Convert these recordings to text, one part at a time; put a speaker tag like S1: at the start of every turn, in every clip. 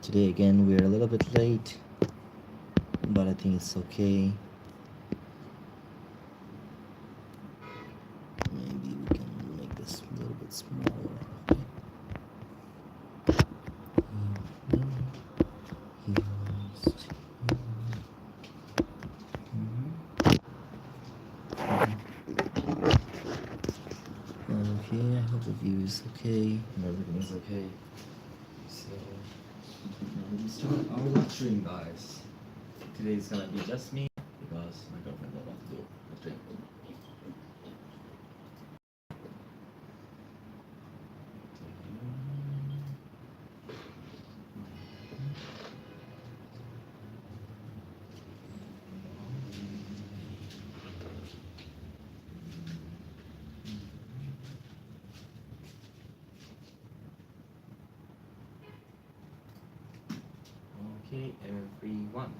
S1: Today again we're a little bit late, but I think it's okay. Maybe we can make this a little bit smaller. Okay. He wants Okay, I hope the view is okay and everything is okay. So now we start our live stream, guys. Today is gonna be just me because my girlfriend don't want to do the stream. Okay, everyone,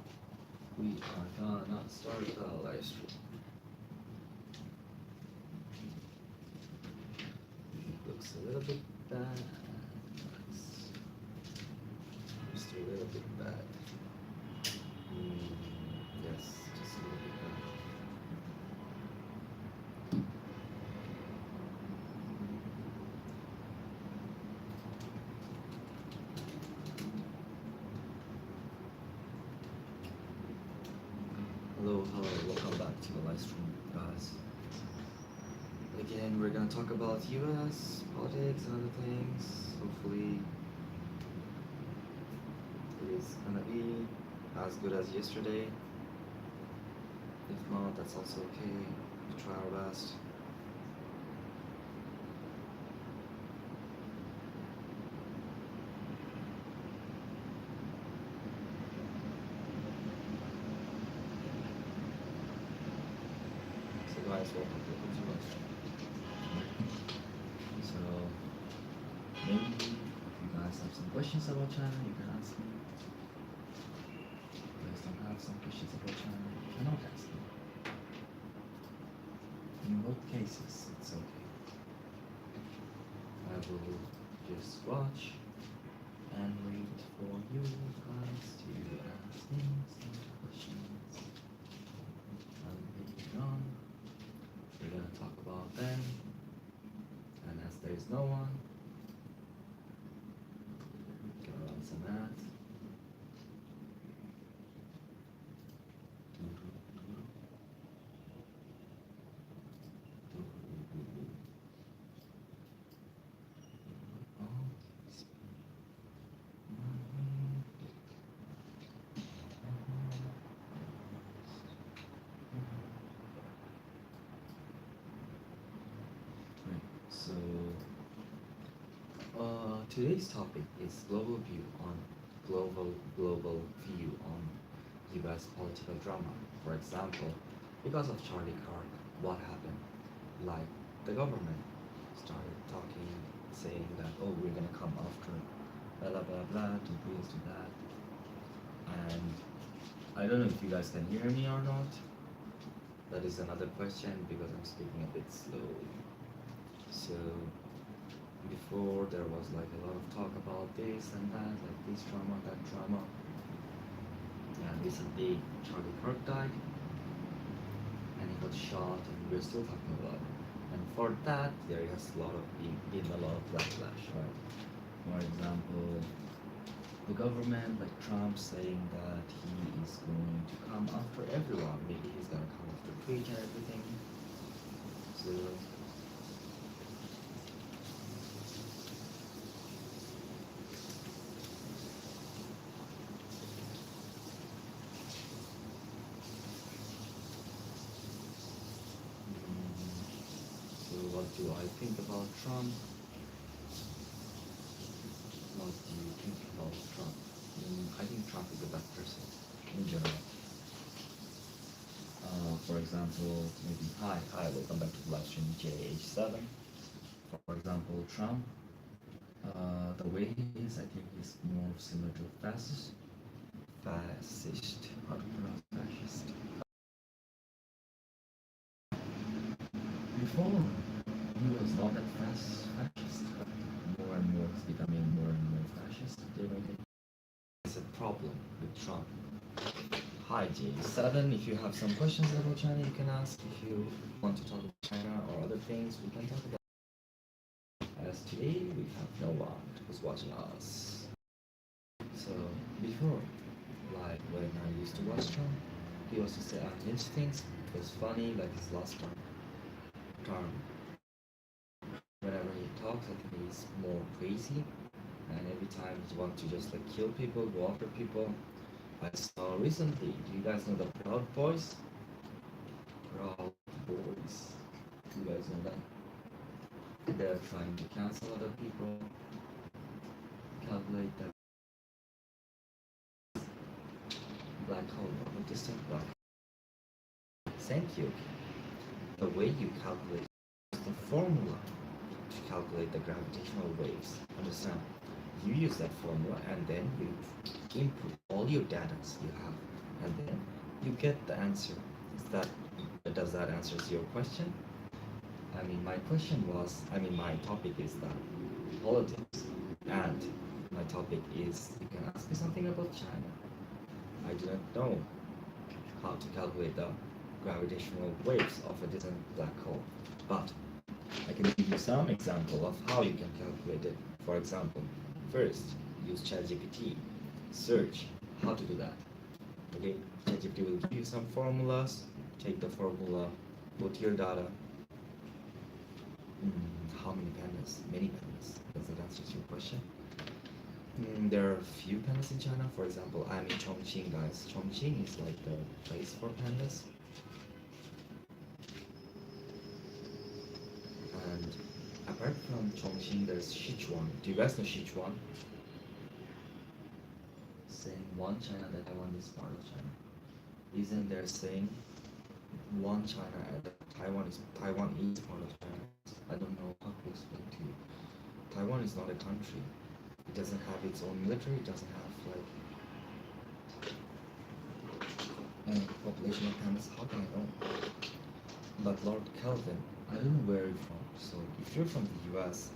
S1: we are gonna start the live stream. It looks a little bit bad. Just a little bit bad. Yes, just a little bit bad. Hello, welcome back to the live stream, guys. Again, we're gonna talk about US politics and other things. Hopefully, it is gonna be as good as yesterday. If not, that's also okay. We try our best. So, guys, welcome to the live stream. So, maybe if you guys have some questions about China, you can ask me. If you guys don't have some questions about China, you cannot ask me. In both cases, it's okay. I will just watch and wait for you guys to ask me some questions. And later on, we're gonna talk about them. And as there's no one, gonna run some ads. Right, so today's topic is global view on U.S. political drama. For example, because of Charlie Kirk, what happened? Like the government started talking, saying that oh we're gonna come after blah blah blah blah, do this, do that, and I don't know if you guys can hear me or not. That is another question because I'm speaking a bit slowly. So before there was like a lot of talk about this and that, like this drama, that drama. And recently Charlie Kirk died and he got shot and we're still talking about it. And for that there has been a lot of backlash, right? For example, the government like Trump saying that he is going to come after everyone. Maybe he's gonna come after Twitch and everything. So so what do I think about Trump? What do you think about Trump? I think Trump is a bad person in general. For example, maybe hi, welcome back to the live stream JH7. For example, Trump, the way he is, I think he's more similar to a fascist. How to pronounce fascist? Before, he was not that fascist, but more and more he's becoming more and more fascist day by day. problem with Trump. Hi J7, if you have some questions about China, you can ask. If you want to talk about China or other things, we can talk about. As today we have no one who's watching us. So before, like when I used to watch Trump, he used to say unhinged things. It was funny, like his last term. Whenever he talks, I think he's more crazy, and every time he wants to just like kill people, go after people. I saw recently. Do you guys know the Proud Boys? Proud Boys. Do you guys know that? They're trying to cancel other people, calculate the black hole or distant black. Thank you. The way you calculate the formula to calculate the gravitational waves. Understand? You use that formula and then you input all your data you have, and then you get the answer. Does that answers your question? I mean, my topic is that politics, and my topic is you can ask me something about China. I do not know how to calculate the gravitational waves of a distant black hole, but I can give you some example of how you can calculate it. For example, first use ChatGPT, search how to do that. Okay, ChatGPT will give you some formulas. Take the formula, put your data. How many pandas? Many pandas. Does that answer your question? There are a few pandas in China. For example, I'm in Chongqing, guys. Chongqing is like the place for pandas. And apart from Chongqing, there's Sichuan. Do you guys know Sichuan? Saying one China that Taiwan is part of China. Isn't there saying one China and Taiwan is part of China? I don't know how to explain to you. Taiwan is not a country. It doesn't have its own military. It doesn't have like population of pandas. How can I know? But Lord Kelvin, I don't know where you're from. So if you're from the U.S.,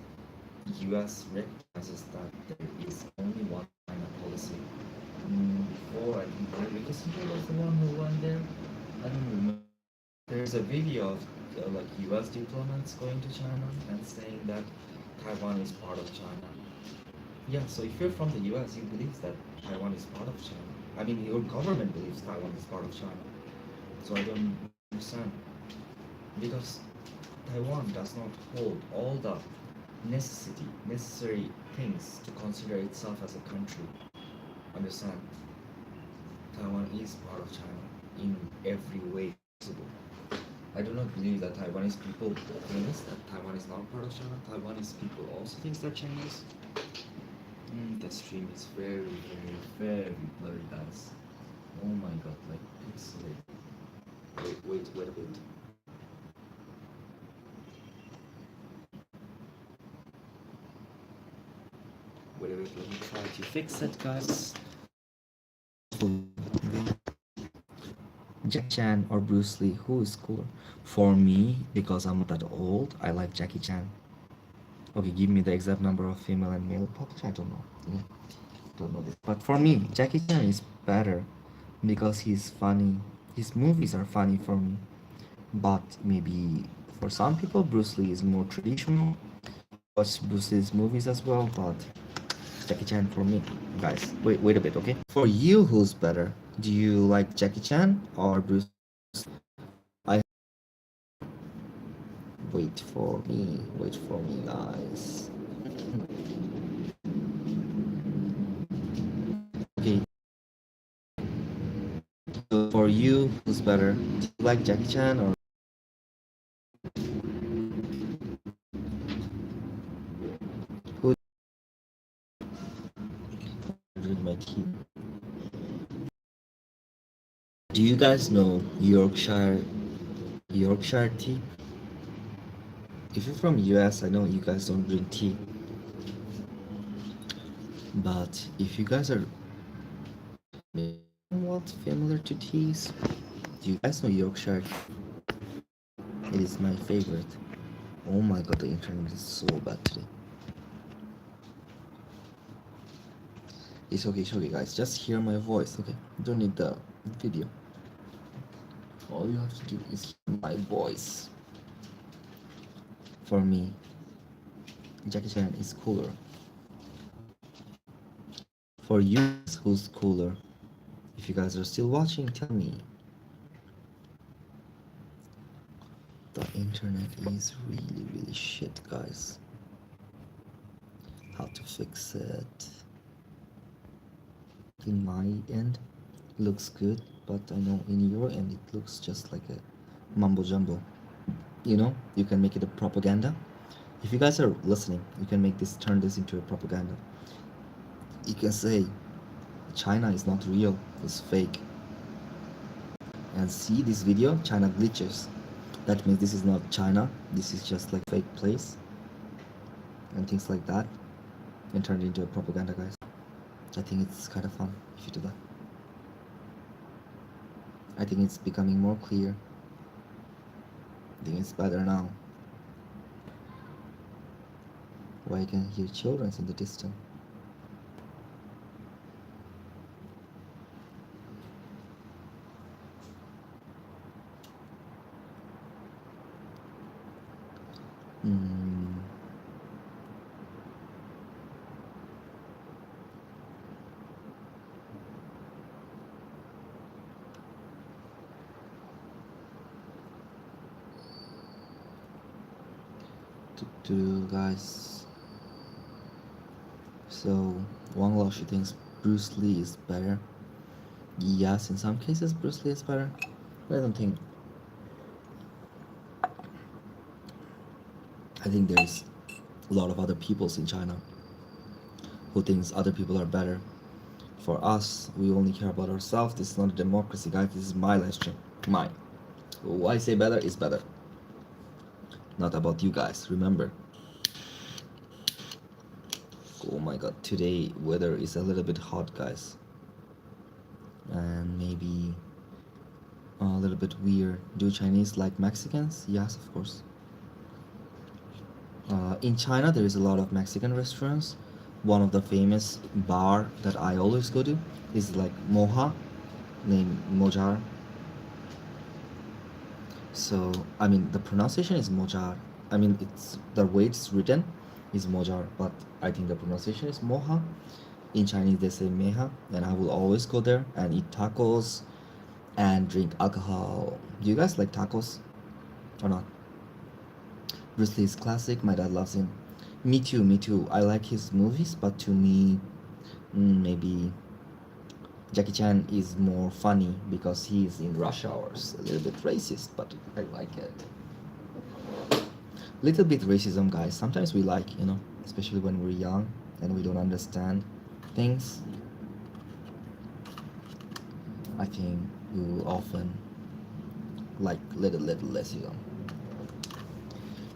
S1: the U.S. recognizes that there is only one China policy. Before, I think Hillary Kissinger was the one who went there. I don't remember. There's a video of like U.S. diplomats going to China and saying that Taiwan is part of China. Yeah, so if you're from the U.S., you believe that Taiwan is part of China. I mean, your government believes Taiwan is part of China. So I don't understand. Because Taiwan does not hold all the necessary things to consider itself as a country. Understand? Taiwan is part of China in every way possible. I do not believe that Taiwanese people think that Taiwan is not part of China. Taiwanese people also think they're Chinese. The stream is very, very, very blurry, guys. Oh my god, like pixelated. Wait a bit. Wait a bit, let me try to fix it, guys. Jackie Chan or Bruce Lee, who is cooler? For me, because I'm not that old, I like Jackie Chan. Okay, give me the exact number of female and male population. I don't know. Yeah, don't know this. But for me, Jackie Chan is better because he's funny. His movies are funny for me. But maybe for some people, Bruce Lee is more traditional. Watch Bruce Lee's movies as well, but Jackie Chan for me, guys. Wait a bit, okay? For you, who's better? Do you like Jackie Chan or Bruce? I wait for me, guys. Okay. So for you, who's better? Do you like Jackie Chan or who? Drink my tea. Do you guys know Yorkshire tea? If you're from US, I know you guys don't drink tea. But if you guys are somewhat familiar to teas, do you guys know Yorkshire? It is my favorite. Oh my god, the internet is so bad today.
S2: it's okay, guys. Just hear my voice, okay? You don't need the video. All you have to do is hear my voice. For me, Jackie Chan is cooler. For you guys, who's cooler? If you guys are still watching, tell me. The internet is really, really shit, guys. How to fix it? In my end, looks good, but I know in your end it looks just like a mumbo jumbo. You can make it a propaganda. If you guys are listening, you can turn this into a propaganda. You can say China is not real, it's fake. And see this video, China glitches. That means this is not China, this is just like fake place and things like that, and turn it into a propaganda, guys. I think it's kind of fun if you do that. I think it's becoming more clear. I think it's better now. Why I can hear children in the distance. Mm. Guys. So Wang Laoshi thinks Bruce Lee is better. Yes, in some cases Bruce Lee is better, but I don't think. I think there's a lot of other peoples in China who thinks other people are better. For us, we only care about ourselves. This is not a democracy, guys. This is my live stream. Mine. Who I say better is better. Not about you guys. Remember. Oh my god, today weather is a little bit hot, guys. And maybe a little bit weird. Do Chinese like Mexicans? Yes, of course. In China, there is a lot of Mexican restaurants. One of the famous bar that I always go to is like Moja, named Mojar. So I mean, the pronunciation is Mojar. I mean, it's the way it's written is Mojar, but I think the pronunciation is Moja. In Chinese, they say Meha, and I will always go there and eat tacos and drink alcohol. Do you guys like tacos or not? Bruce Lee is classic. My dad loves him. Me too. Me too. I like his movies, but to me, maybe Jackie Chan is more funny because he's in Rush Hours. A little bit racist, but I like it. Little bit racism, guys. Sometimes we like, especially when we're young and we don't understand things. I think we will often like little racism.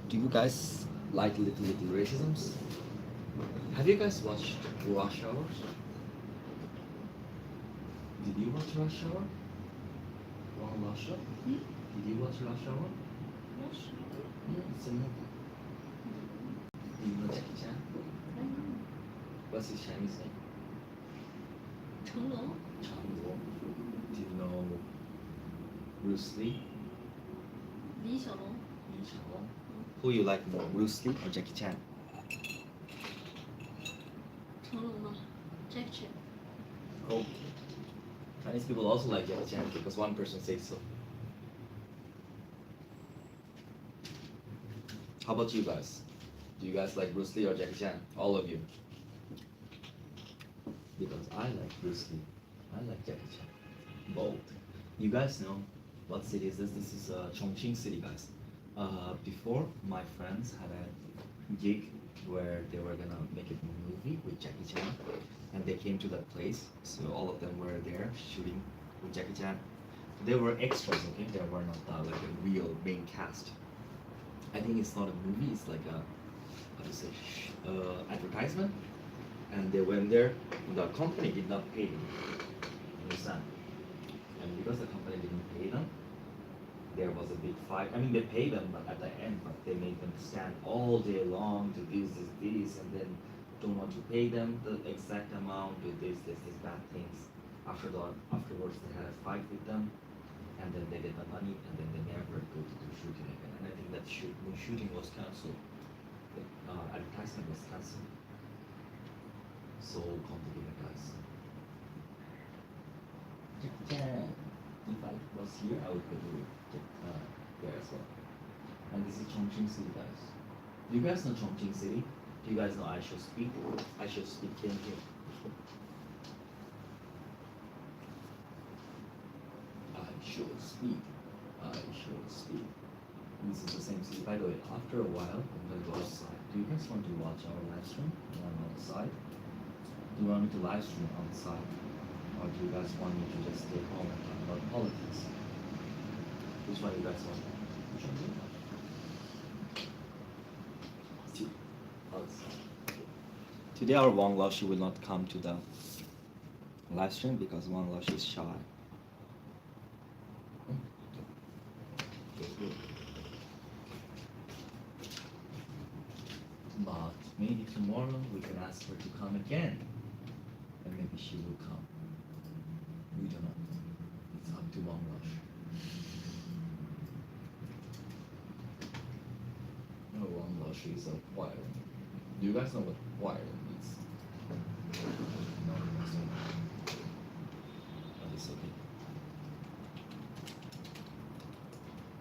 S2: Do you guys like little racisms? Have you guys watched Rush Hour? Did you watch Rush Hour? Rush Hour? Did you watch Rush Hour?
S3: Rush Hour?
S2: Yeah, it's a movie. Do you know Jackie Chan?
S3: I know.
S2: What's his Chinese name?
S3: Cheng Long?
S2: Chang Luo. Do you know Bruce Lee?
S3: Li Xiaolong?
S2: Lee Xiaolong. Who you like more, Bruce Lee or Jackie Chan?
S3: Cheng Long 呢 Jackie Chan.
S2: Oh. Chinese people also like Jackie Chan because one person says so. How about you guys? Do you guys like Bruce Lee or Jackie Chan? All of you. Because I like Bruce Lee. I like Jackie Chan. Both. You guys know what city is this? This is Chongqing city, guys. Before, my friends had a gig where they were gonna make a movie with Jackie Chan, and they came to that place. So all of them were there shooting with Jackie Chan. They were extras, okay? They were not like a real main cast. I think it's not a movie. It's like a how to say advertisement. And they went there. The company did not pay them. Understand? And because the company didn't pay them, there was a big fight. I mean, they paid them, but at the end, but they made them stand all day long to this, and then don't want to pay them the exact amount with this bad things. Afterwards they had a fight with them, and then they get the money, and then they never go to the shooting again. And I think that when shooting was cancelled, the advertisement was cancelled. So complicated, guys. Japan. If I was here, I would go to there as well. And this is Chongqing City, guys. Do you guys know Chongqing City? Do you guys know I Should Speak? I Should Speak came here. I should speak. I should speak. This is the same city. By the way, after a while, I'm gonna go outside. Do you guys want to watch our live stream when I'm outside? Do you want me to live stream outside? Or do you guys want me to just stay home and talk about politics? Which one you guys want? Which one do you want? Outside. Today our Wang Laoshi will not come to the live stream because Wang Laoshi is shy. But maybe tomorrow we can ask her to come again. And maybe she will come. We don't know. It's up to Wang Laoshi. No, Wang Laoshi is a violin. Do you guys know what violin means? No, you guys don't. But it's okay.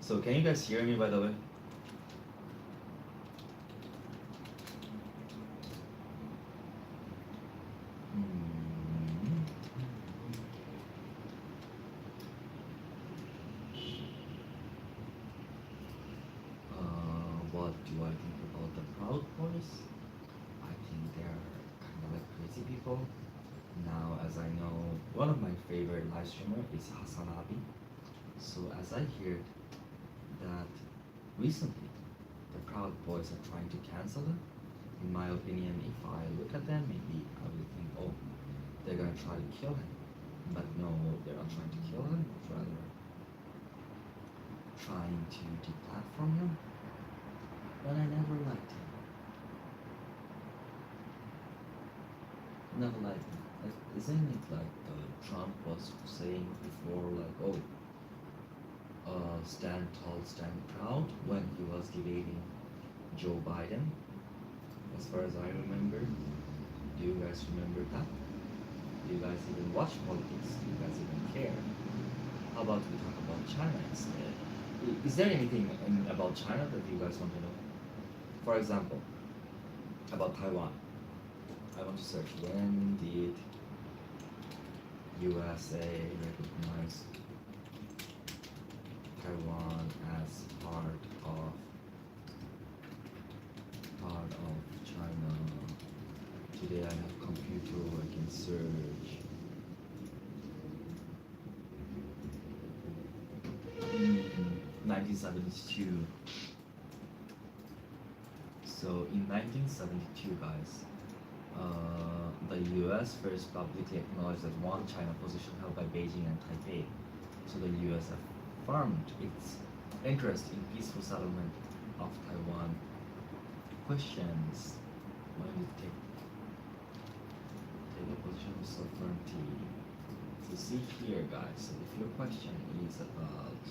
S2: So can you guys hear me, by the way? What do I think about the Proud Boys? I think they're kind of like crazy people. Now, as I know, one of my favorite live streamer is Hassan Abi. So as I heard that recently the Proud Boys are trying to cancel him, in my opinion, if I look at them, maybe I will think, oh, they're gonna try to kill him. But no, they're not trying to kill him, but rather trying to deplatform him. But I never liked him. Never liked him. Isn't it like Trump was saying before, like, oh, stand tall, stand proud, when he was debating Joe Biden? As far as I remember, do you guys remember that? Do you guys even watch politics? Do you guys even care? How about we talk about China instead? Is there anything about China that you guys want to know? For example, about Taiwan. I want to search, when did USA recognize Taiwan as part of China? Today I have computer, I can search. 1972. So in 1972, guys, the U.S. first publicly acknowledged that one China position held by Beijing and Taipei. So the U.S. affirmed its interest in peaceful settlement of Taiwan. Questions? When did it take a position of sovereignty? So see here, guys. So if your question is about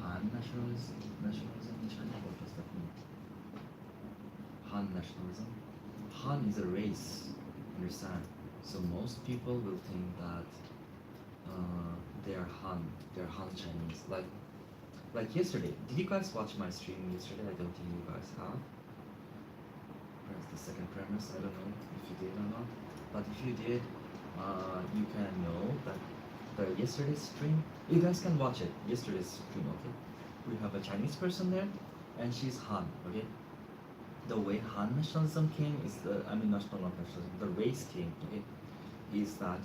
S2: Han nationalism in China, what does that mean? Han nationalism? Han is a race, understand? So most people will think that they are Han Chinese. Like yesterday, did you guys watch my stream yesterday? I don't think you guys have. Perhaps the second premise, I don't know if you did or not. But if you did, you can know that the yesterday's stream, you guys can watch it, yesterday's stream, okay? We have a Chinese person there, and she's Han, okay? The way Han nationalism came is not nationalism, the race came, okay? Is that,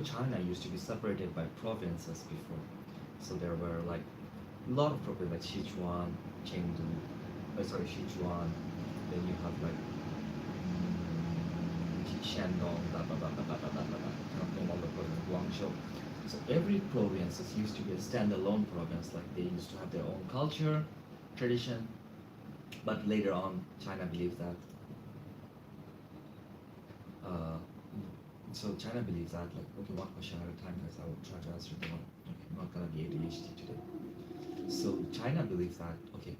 S2: China used to be separated by provinces before. So there were like a lot of provinces like Sichuan, Chengdu, Sichuan, then you have like Shandong, Canton, all the provinces, Guangzhou. So every province used to be a standalone province, like they used to have their own culture, tradition, But later on, China believes that. Uh, so China believes that, like, okay, one question at a time, guys. I will try to answer the one. Okay, I'm not gonna be ADHD today. So China believes that, okay,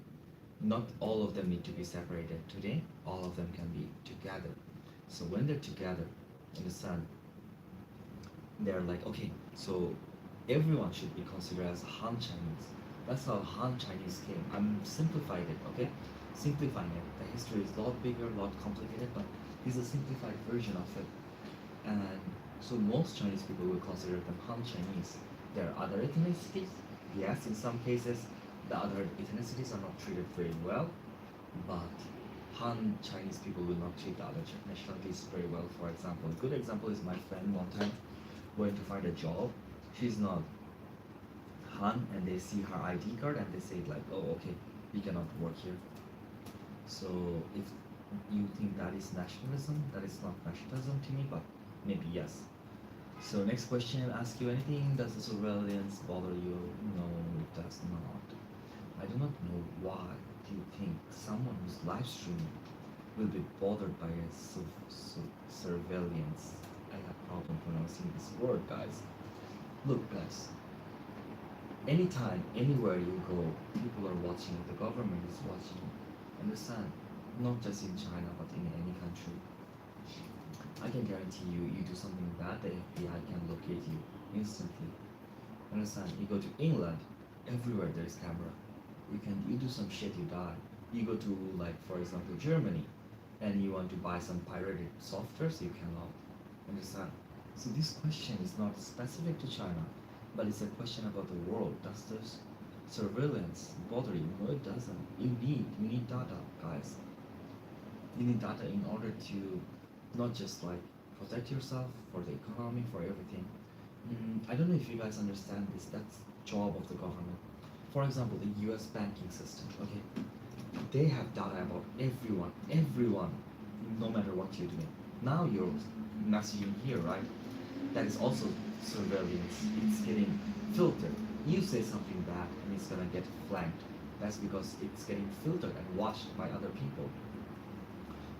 S2: not all of them need to be separated today. All of them can be together. So when they're together in the sun, they're like, okay, so everyone should be considered as Han Chinese. That's how Han Chinese came. I'm simplified it, okay? Simplifying it. The history is a lot bigger, a lot complicated, but this is a simplified version of it. And so most Chinese people will consider them Han Chinese. There are other ethnicities. Yes, in some cases, the other ethnicities are not treated very well, but Han Chinese people will not treat the other nationalities very well. For example, a good example is my friend one time went to find a job. She's not Han, and they see her ID card and they say like, oh, okay, you cannot work here. So if you think that is nationalism, that is not nationalism to me, but maybe yes. So next question, ask you anything. Does the surveillance bother you? No, it does not. I do not know why do you think someone who's live streaming will be bothered by a surveillance. I have problem pronouncing this word, guys. Look, guys. Anytime, anywhere you go, people are watching. The government is watching. Understand? Not just in China, but in any country. I can guarantee you, you do something bad, the FBI can locate you instantly. Understand? You go to England, everywhere there is camera. You do some shit, you die. You go to, like, for example, Germany, and you want to buy some pirated softwares, you cannot. Understand? So this question is not specific to China, but it's a question about the world. Does this surveillance bother you? No, it doesn't. You need data, guys. You need data in order to not just like protect yourself, for the economy, for everything. I don't know if you guys understand this. That's job of the government. For example, the U.S. banking system. Okay, they have data about everyone, no matter what you're doing. Now you're messaging here, right? That is also surveillance. It's getting filtered. You say something bad and it's gonna get flagged. That's because it's getting filtered and watched by other people.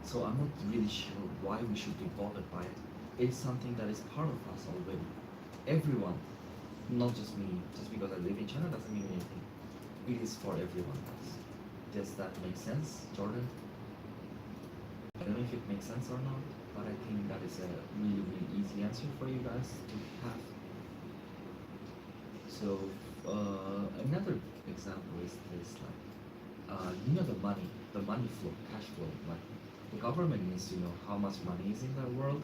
S2: So I'm not really sure why we should be bothered by it. It's something that is part of us already. Everyone, not just me. Just because I live in China doesn't mean anything. It is for everyone else. Does that make sense, Jordan? I don't know if it makes sense or not, but I think that is a really, really easy answer for you guys to have. So another example is this, like, you know, the money flow, cash flow. Like, the government needs to know how much money is in the world.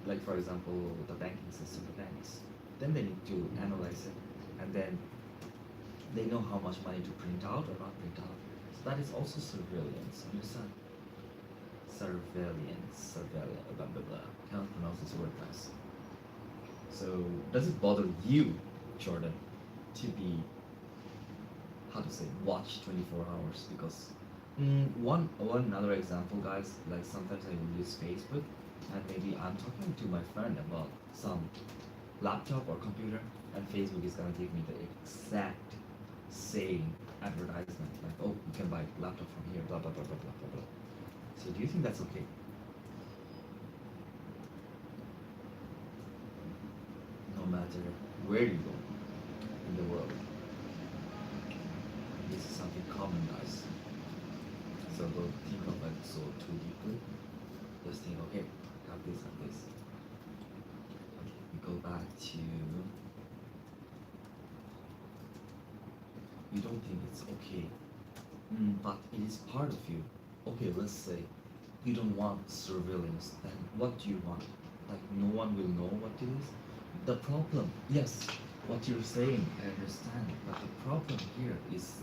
S2: Like, for example, the banking system, the banks. Then they need to analyze it, and then they know how much money to print out or not print out. So that is also surveillance. Understand? Surveillance, blah blah blah. Can't pronounce this word, guys. So does it bother you, Jordan, to be, how to say, watched 24 hours? Because one another example, guys. Like, sometimes I will use Facebook, and maybe I'm talking to my friend about some laptop or computer, and Facebook is gonna give me the exact same advertisement, like, oh, you can buy laptop from here, blah blah blah blah blah blah blah. So do you think that's okay? No matter where you go in the world, this is something common, guys. So don't think of it so too deeply. Just think, okay, have this and this. Okay, we go back to, you don't think it's okay, but it is part of you. Okay, let's say you don't want surveillance, then what do you want? Like, no one will know what it is? The problem, yes, what you're saying, I understand, but the problem here is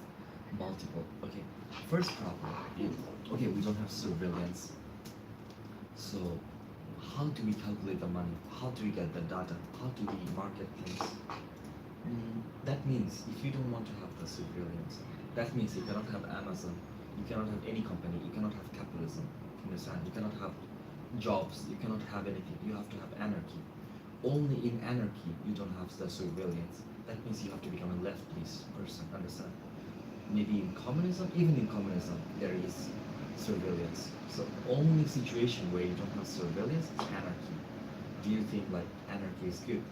S2: multiple. Okay, first problem is, okay, we don't have surveillance. So how do we calculate the money? How do we get the data? How do we market things? That means if you don't want to have the surveillance, that means you cannot have Amazon, you cannot have any company, you cannot have capitalism. Understand? You cannot have jobs, you cannot have anything. You have to have anarchy. Only in anarchy you don't have the surveillance. That means you have to become a leftist person. Understand? maybe in communism, even in communism, there is surveillance. So only situation where you don't have surveillance is anarchy. Do you think like anarchy is good?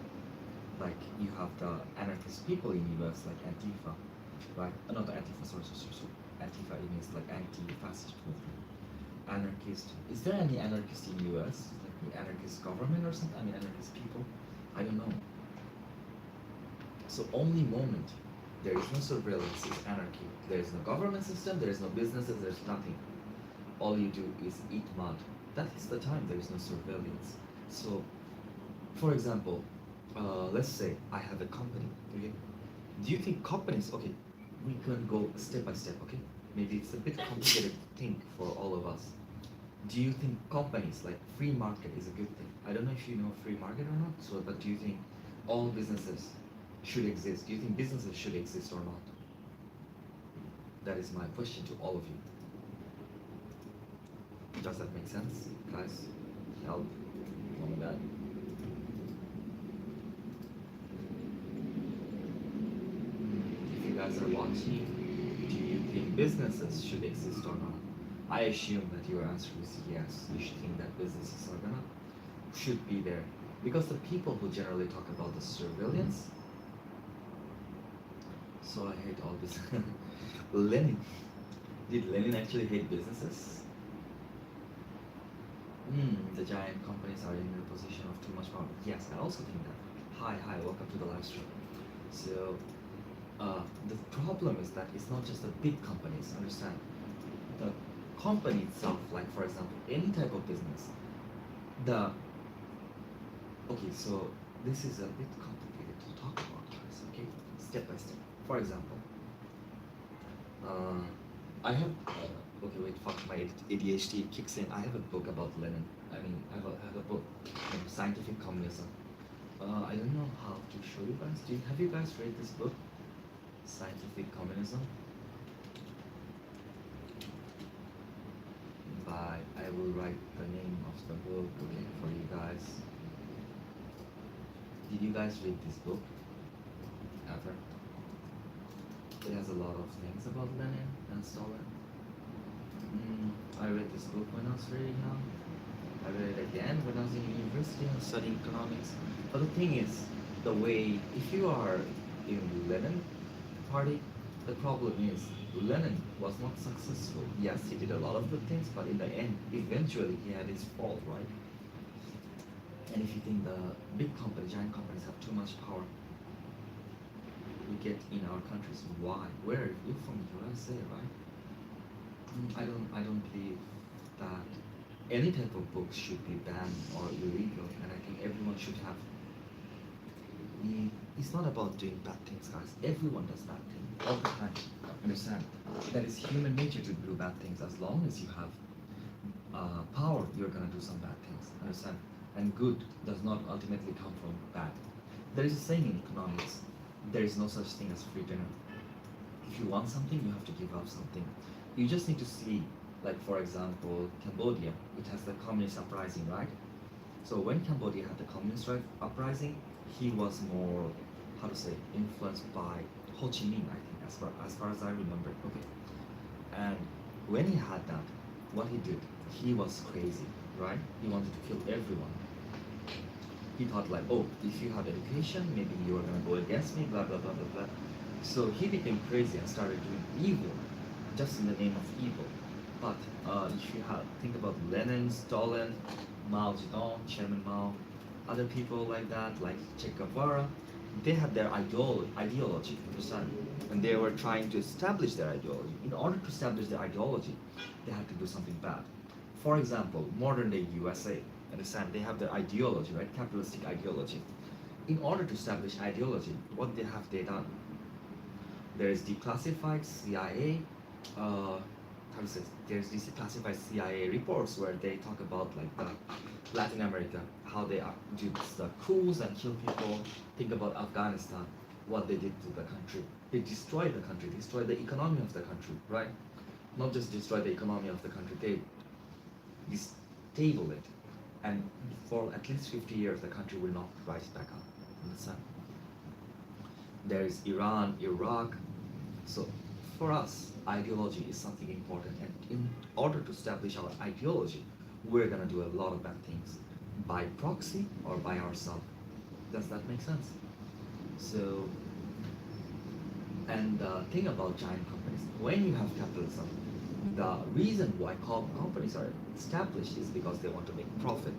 S2: Like you have the anarchist people in US like Antifa, right? Not Antifa, sorry. Antifa it means like anti-fascist movement. Anarchist. Is there any anarchist in US? Like the anarchist government or something? I mean anarchist people? I don't know. So only moment there is no surveillance is anarchy. There is no government system, there is no businesses, there's nothing. All you do is eat mud. That is the time there is no surveillance. So, for example, let's say I have a company. Okay, do you think companies? Okay, we can go step by step. Okay, maybe it's a bit complicated thing for all of us. Do you think companies like free market is a good thing? I don't know if you know free market or not. So, but do you think all businesses should exist? Do you think businesses should exist or not? That is my question to all of you. Does that make sense, guys? Help. Oh my god. If you guys are watching, do you think businesses should exist or not? I assume that your answer is yes. You should think that businesses are gonna should be there because the people who generally talk about the surveillance. So I hate all this. Lenin. Did Lenin actually hate businesses? The giant companies are in a position of too much power. Yes, I also think that. Hi, welcome to the live stream. So, the problem is that it's not just the big companies, understand? The company itself, like for example, any type of business, the, okay, so this is a bit complicated to talk about, guys, okay? Step by step. For example, I have, okay, wait, fuck, my ADHD kicks in. I have a book about Lenin. I mean, I have a book, Scientific Communism. I don't know how to show you guys. Have you guys read this book? Scientific Communism? By, I will write the name of the book, okay, for you guys. Did you guys read this book? Ever? It has a lot of things about Lenin and Stalin. I read this book when I was very young. I read it again when I was in university and studying economics. But the thing is, the way, if you are in Lenin party, the problem is Lenin was not successful. Yes, he did a lot of good things, but in the end, eventually he had his fall, right? And if you think the big companies, giant companies have too much power, we get in our countries. Why? Where? You're from USA, right? I don't believe that any type of books should be banned or illegal, and I think everyone should have. It's not about doing bad things, guys. Everyone does bad things all the time. Understand? That is human nature to do bad things. As long as you have power, you're gonna do some bad things. Understand? And good does not ultimately come from bad. There is a saying in economics: there is no such thing as free dinner. If you want something, you have to give up something. You just need to see, like for example, Cambodia. It has the communist uprising, right? So when Cambodia had the communist uprising, he was more, how to say, influenced by Ho Chi Minh, I think, as far as I remember. Okay. And when he had that, what he did, he was crazy, right? He wanted to kill everyone. He thought like, oh, if you have education, maybe you are gonna go against me, blah blah blah blah blah. So he became crazy and started doing evil, just in the name of evil. But if you think about Lenin, Stalin, Mao Zedong, Chairman Mao, other people like that, like Che Guevara, they had their ideology, understand? And they were trying to establish their ideology. In order to establish their ideology, they had to do something bad. For example, modern day USA, understand? They have their ideology, right? Capitalistic ideology. In order to establish ideology, what have they done? There is declassified CIA, how to say, there's these classified CIA reports where they talk about like the Latin America, how they do the coups and kill people. Think about Afghanistan, what they did to the country. They destroyed the country, destroyed the economy of the country, right? Not just destroy the economy of the country, they destabilize it. And for at least 50 years, the country will not rise back up. Understand? There is Iran, Iraq. So
S1: for us, ideology is something important, and in order to establish our ideology, we're gonna do a lot of bad things by proxy or by ourselves. Does that make sense? So, and the thing about giant companies, when you have capitalism, the reason why companies are established is because they want to make profit.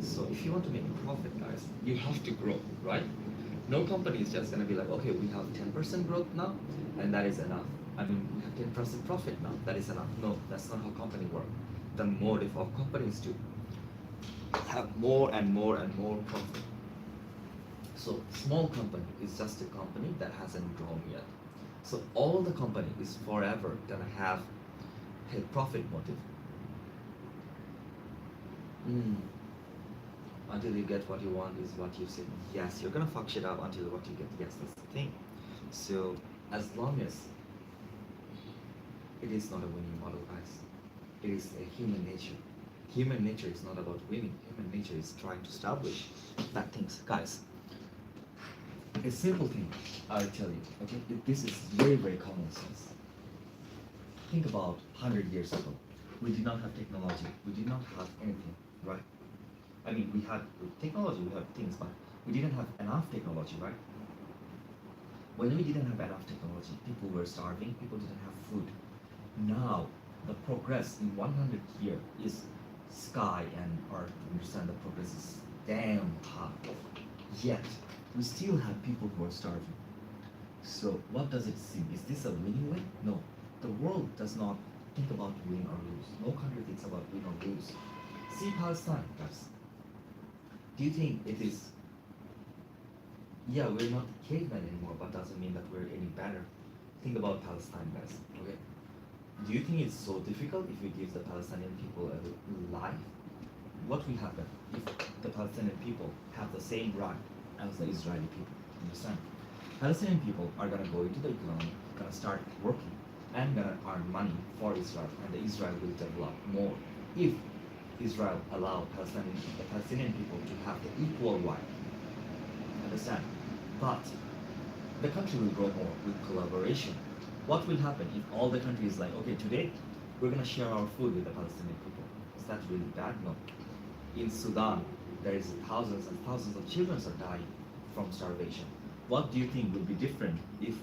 S1: So if you want to make profit, guys, you have to grow, right? No company is just gonna be like, okay, we have 10% growth now, and that is enough. I mean, we have 10% profit now, that is enough. No, that's not how company work. The motive of companies to have more and more and more profit. So small company is just a company that hasn't grown yet. So all the company is forever gonna have a profit motive. Mm. Until you get what you want is what you say. Yes, you're gonna fuck shit up until what you get. Yes, that's the thing. So as long as it is not a winning model, guys, it is a human nature. Human nature is not about winning. Human nature is trying to establish bad things, guys. A simple thing, I'll tell you. Okay, this is very very common sense. Think about 100 years ago. We did not have technology. We did not have anything, right? I mean, we had technology, we had things, but we didn't have enough technology, right? When we didn't have enough technology, people were starving, people didn't have food. Now, the progress in 100 years is sky and earth. Understand the progress is damn high. Yet, we still have people who are starving. So, what does it seem? Is this a winning way? No. The world does not think about win or lose. No country thinks about win or lose. See Palestine, guys. Do you think it is? Yeah, we're not cavemen anymore, but doesn't mean that we're any better. Think about Palestine, guys. Okay. Do you think it's so difficult if we give the Palestinian people a life? What will happen if the Palestinian people have the same right as the Israeli people? Understand? Palestinian people are gonna go into the economy, gonna start working, and gonna earn money for Israel, and the Israel will develop more if Israel allow the Palestinian people to have the equal right. Understand? But the country will grow more with collaboration. What will happen if all the countries like, okay, today we're gonna share our food with the Palestinian people? Is that really bad? No. In Sudan, there is thousands and thousands of children are dying from starvation. What do you think would be different if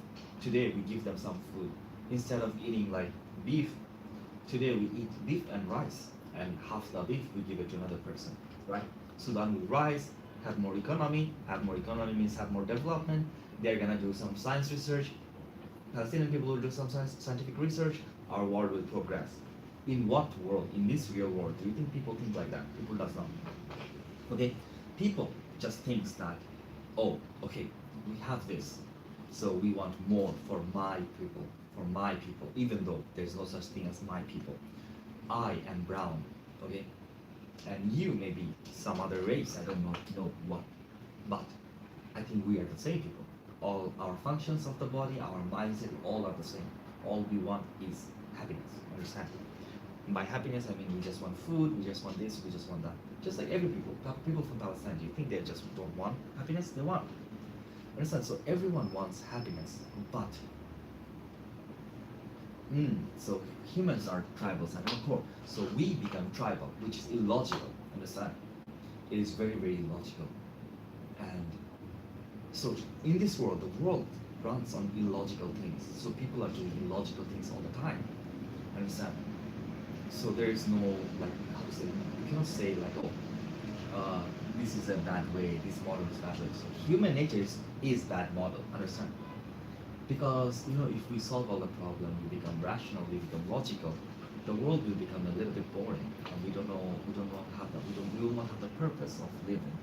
S1: today we give them some food instead of eating like beef? Today we eat beef and rice, and half the beef we give it to another person, right? Sudan will rise, have more economy. Have more economy means have more development. They're gonna do some science research. Palestinian people will do some scientific research. Our world will progress. In what world? In this real world, do you think people think like that? People does not. Okay, people just thinks that, oh, okay, we have this, so we want more for my people, even though there's no such thing as my people. I am brown, okay, and you may be some other race. I don't know what, but I think we are the same people. All our functions of the body, our mindset, all are the same. All we want is happiness. Understand? By happiness, I mean we just want food, we just want this, we just want that. Just like every people, people from Palestine, do you think they just don't want happiness? They want. Understand? So everyone wants happiness, but so humans are tribals at our core. So we become tribal, which is illogical. Understand? It is very, very illogical. And so in this world, the world runs on illogical things. So people are doing illogical things all the time. Understand? So there is no, like, how to say, you cannot say like, oh, this is a bad way, this model is bad way. So human nature is bad model. Understand? Because if we solve all the problem, we become rational, we become logical, the world will become a little bit boring, and we don't have that. We will not have the purpose of living.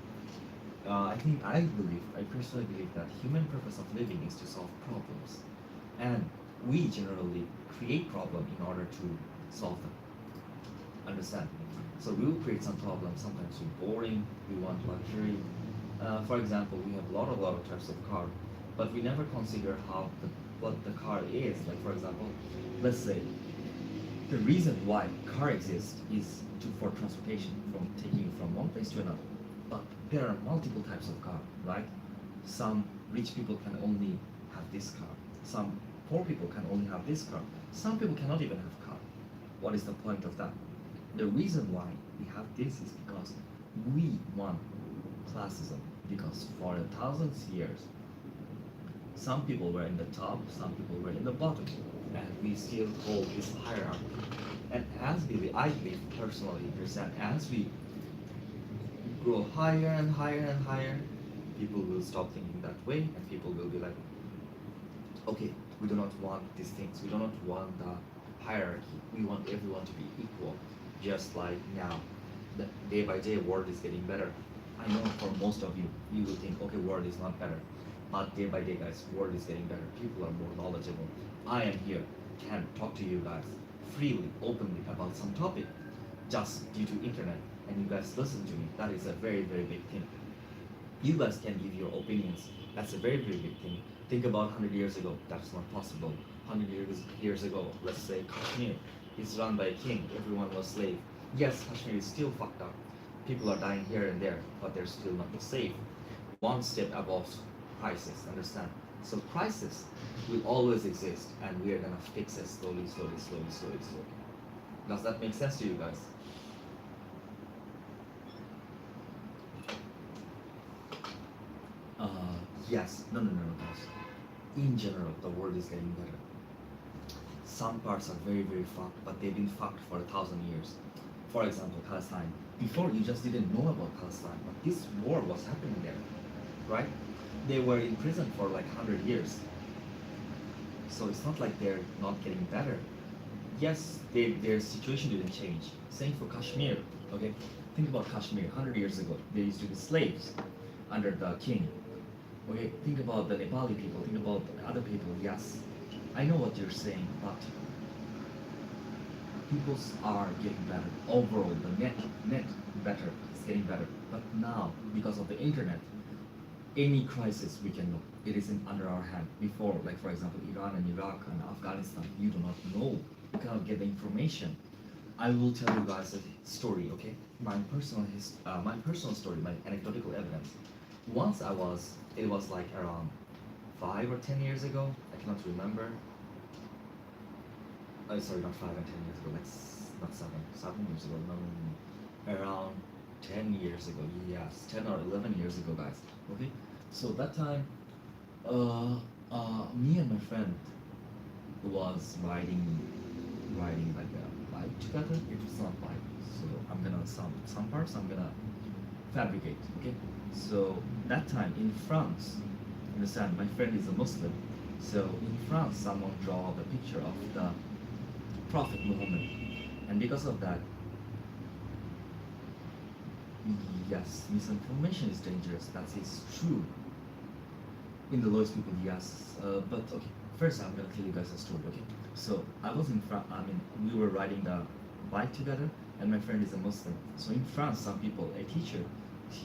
S1: I personally believe that human purpose of living is to solve problems, and we generally create problem in order to solve them. Understand? So we will create some problems. Sometimes we're boring. We want luxury. For example, we have a lot of types of car, but we never consider what the car is. Like for example, let's say the reason why car exists is for transportation, from taking you from one place to another. But there are multiple types of car, right? Some rich people can only have this car. Some
S2: poor people can only have this car. Some people cannot even have car. What is the point of that? The reason why we have this is because we want classism. Because for a thousands years, some people were in the top, some people were in the bottom, and we still hold this hierarchy. And I believe personally, understand, as we grow higher and higher and higher, people will stop thinking that way, and people will be like, okay, we do not want these things. We do not want the hierarchy. We want everyone to be equal, just like now. The day by day, world is getting better. I know for most of you, you will think, okay, world is not better. But day by day, guys, world is getting better. People are more knowledgeable. I am here, can talk to you guys freely, openly about some topic, just due to internet, and you guys listen to me. That is a very, very big thing. You guys can give your opinions. That's a very, very big thing. Think about 100 years ago. That's not possible. 100 years ago, let's say Kashmir is run by a king. Everyone was slave. Yes, Kashmir is still fucked up. People are dying here and there, but they're still not safe. One step above crisis, understand? So crisis will always exist, and we are gonna fix it slowly, slowly, slowly, slowly, slowly. Does that make sense to you guys? Yes. No, guys. In general, the world is getting better. Some parts are very, very fucked, but they've been fucked for 1,000 years. For example, Palestine. Before, you just didn't know about Palestine, but this war was happening there, right? They were in prison for like 100 years. So it's not like they're not getting better. Yes, their situation didn't change. Same for Kashmir, okay? Think about Kashmir. 100 years ago, they used to be slaves under the king. Okay, think about the Nepali people, think about the other people, yes. I know what you're saying, but people are getting better. Overall, the net better, is getting better. But now, because of the internet, any crisis we can know, it is under our hand. Before, like for example, Iran and Iraq and Afghanistan, you do not know. You cannot get the information. I will tell you guys a story, okay? My personal story, my anecdotal evidence. Once it was like around 5 or 10 years ago, I cannot remember. Oh, sorry, not 5 and 10 years ago, like not 7 years ago, no, around 10 years ago, yes, 10 or 11 years ago, guys, okay? So that time, me and my friend was riding like a bike together. It was not bike, so I'm gonna, some parts I'm gonna fabricate, okay? So that time in France, understand, my friend is a Muslim, so in France someone draw the picture of the Prophet Muhammad, and because of that, yes, misinformation is dangerous, that is true. In the lowest people, yes, but okay, first I'm gonna tell you guys a story, okay? So I was in France, we were riding the bike together, and my friend is a Muslim. So in France, some people, a teacher,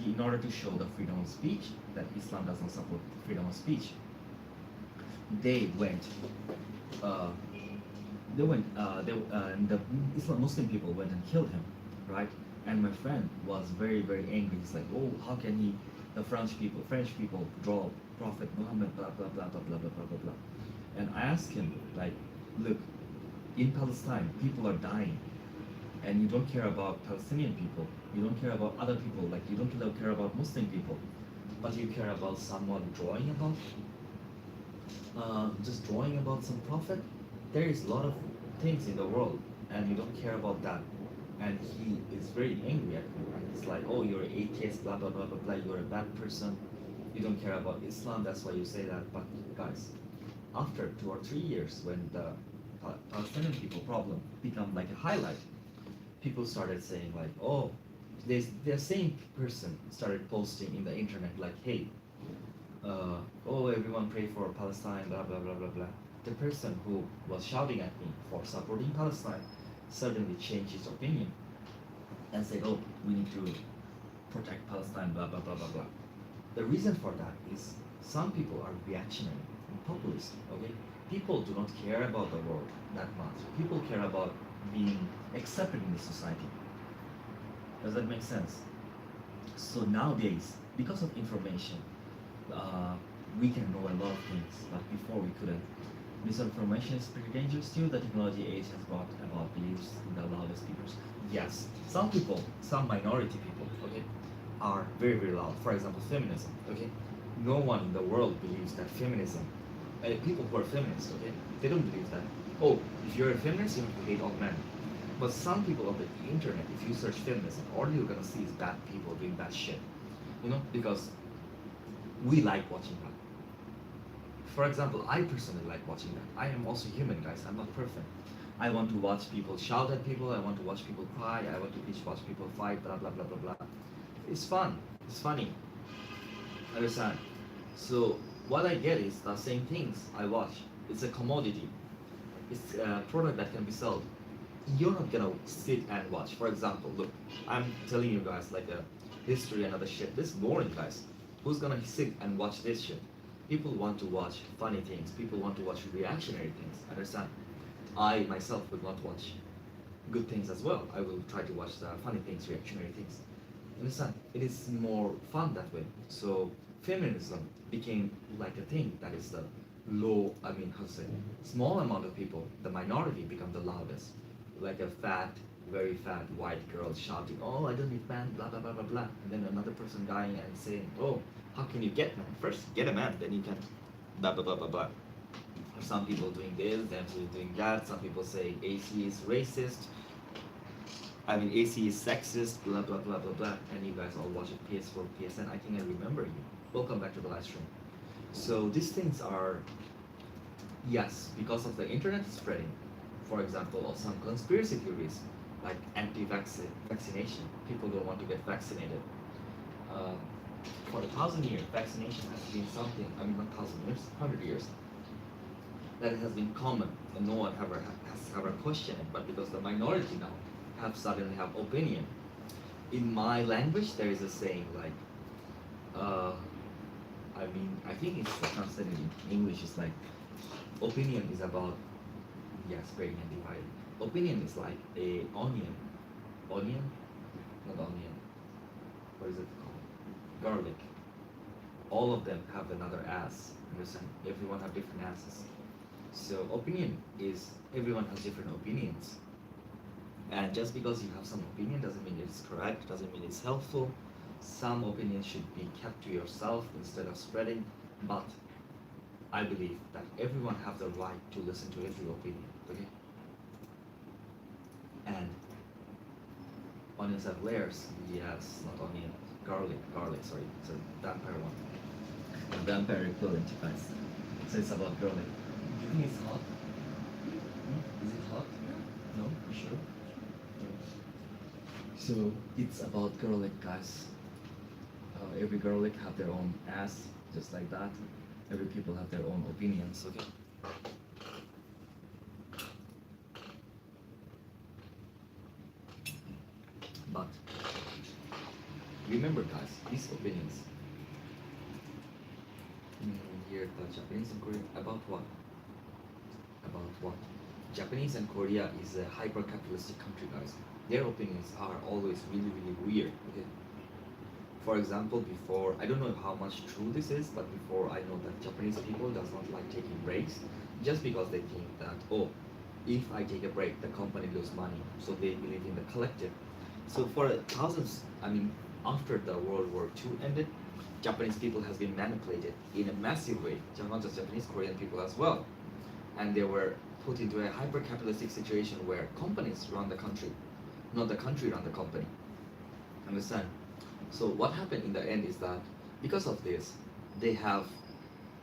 S2: in order to show the freedom of speech, that Islam does not support freedom of speech, they went, and the Muslim people went and killed him, right? And my friend was very, very angry. He's like, oh, how can the French people draw Prophet Muhammad, blah, blah, blah, blah, blah, blah, blah, blah, blah. And I asked him, like, look, in Palestine, people are dying, and you don't care about Palestinian people, you don't care about other people, like you don't care about Muslim people, but you care about someone drawing about, just drawing about some prophet. There is a lot of things in the world, and you don't care about that. And he is very angry at me, and he's like, oh, you're an atheist, blah, blah, blah, blah, blah, you're a bad person, you don't care about Islam, that's why you say that. But guys, after 2 or 3 years, when the Palestinian people problem become like a highlight, people started saying like, oh, the same person started posting in the internet like, hey, oh, everyone pray for Palestine, blah, blah, blah, blah, blah. The person who was shouting at me for supporting Palestine suddenly changed his opinion and said, oh, we need to protect Palestine, blah, blah, blah, blah, blah. The reason for that is some people are reactionary and populist, okay? People do not care about the world that much. People care about being accepted in the society. Does that make sense? So nowadays, because of information, we can know a lot of things, but before we couldn't. Misinformation is pretty dangerous too. The technology age has brought about beliefs in the loudest speakers. Yes, some people, some minority people, okay, are very, very loud. For example, feminism, okay? No one in the world believes that feminism, people who are feminists, okay, they don't believe that, oh, if you're a feminist, you have to hate all men. But some people on the internet, if you search feminism, all you're gonna see is bad people doing bad shit. You know, because we like watching that. For example, I personally like watching that. I am also human, guys. I'm not perfect. I want to watch people shout at people. I want to watch people cry. I want to watch people fight. Blah blah blah blah blah. It's fun. It's funny. Understand? So what I get is the same things I watch. It's a commodity. It's a product that can be sold. You're not gonna sit and watch. For example, look, I'm telling you guys like a history and other shit. This is boring, guys. Who's gonna sit and watch this shit? People want to watch funny things. People want to watch reactionary things. Understand? I myself would not watch good things as well. I will try to watch the funny things, reactionary things. Understand? It is more fun that way. So feminism became like a thing that is the low, I mean, how to say, small amount of people, the minority become the loudest. Like a fat, very fat white girl shouting, oh, I don't need man, blah, blah, blah, blah, blah. And then another person dying and saying, oh, how can you get man? First, get a man, then you can blah, blah, blah, blah, blah. Or some people doing this, then people doing that. Some people say AC is racist. I mean, AC is sexist, blah, blah, blah, blah, blah. And you guys all watch it, PS4, PSN. I think I remember you. Welcome back to the live stream. So these things are, yes, because of the internet spreading. For example, or some conspiracy theories, like anti-vaccination. People don't want to get vaccinated. Uh, for 1,000 years, vaccination has been something, I mean, not 1,000 years, 100 years, that it has been common and no one has ever questioned it. But because the minority now have suddenly have opinion. In my language, there is a saying like, I mean, I think it's translated in English. It's like, opinion is about, yeah, spreading and dividing. Opinion is like a onion. Onion? Not onion. What is it called? Garlic. All of them have another ass. Understand? Everyone have different asses. So opinion is everyone has different opinions. And just because you have some opinion doesn't mean it's correct, doesn't mean it's helpful. Some opinions should be kept to yourself instead of spreading. But I believe that everyone have the right to listen to every opinion. Okay? And onions have layers. Yes, not onion. Garlic, sorry. It's a vampire one. A vampire equivalent, guys. So it's about garlic. Do you think it's hot? Is it hot? No? You sure? So it's about garlic, guys. Every garlic have their own ass, just like that. Every people have their own opinions, okay? But remember, guys, these opinions. Here, the Japanese and Korea about what? About what? Japanese and Korea is a hyper-capitalistic country, guys. Their opinions are always really, really weird. Okay. For example, before, I don't know how much true this is, but before I know that Japanese people does not like taking breaks, just because they think that, oh, if I take a break, the company lose money, so they believe in the collective. So for thousands, I mean, after the World War II ended, Japanese people has been manipulated in a massive way, not just Japanese, Korean people as well. And they were put into a hyper-capitalistic situation where companies run the country, not the country run the company. Understand? So what happened in the end is that because of this, they have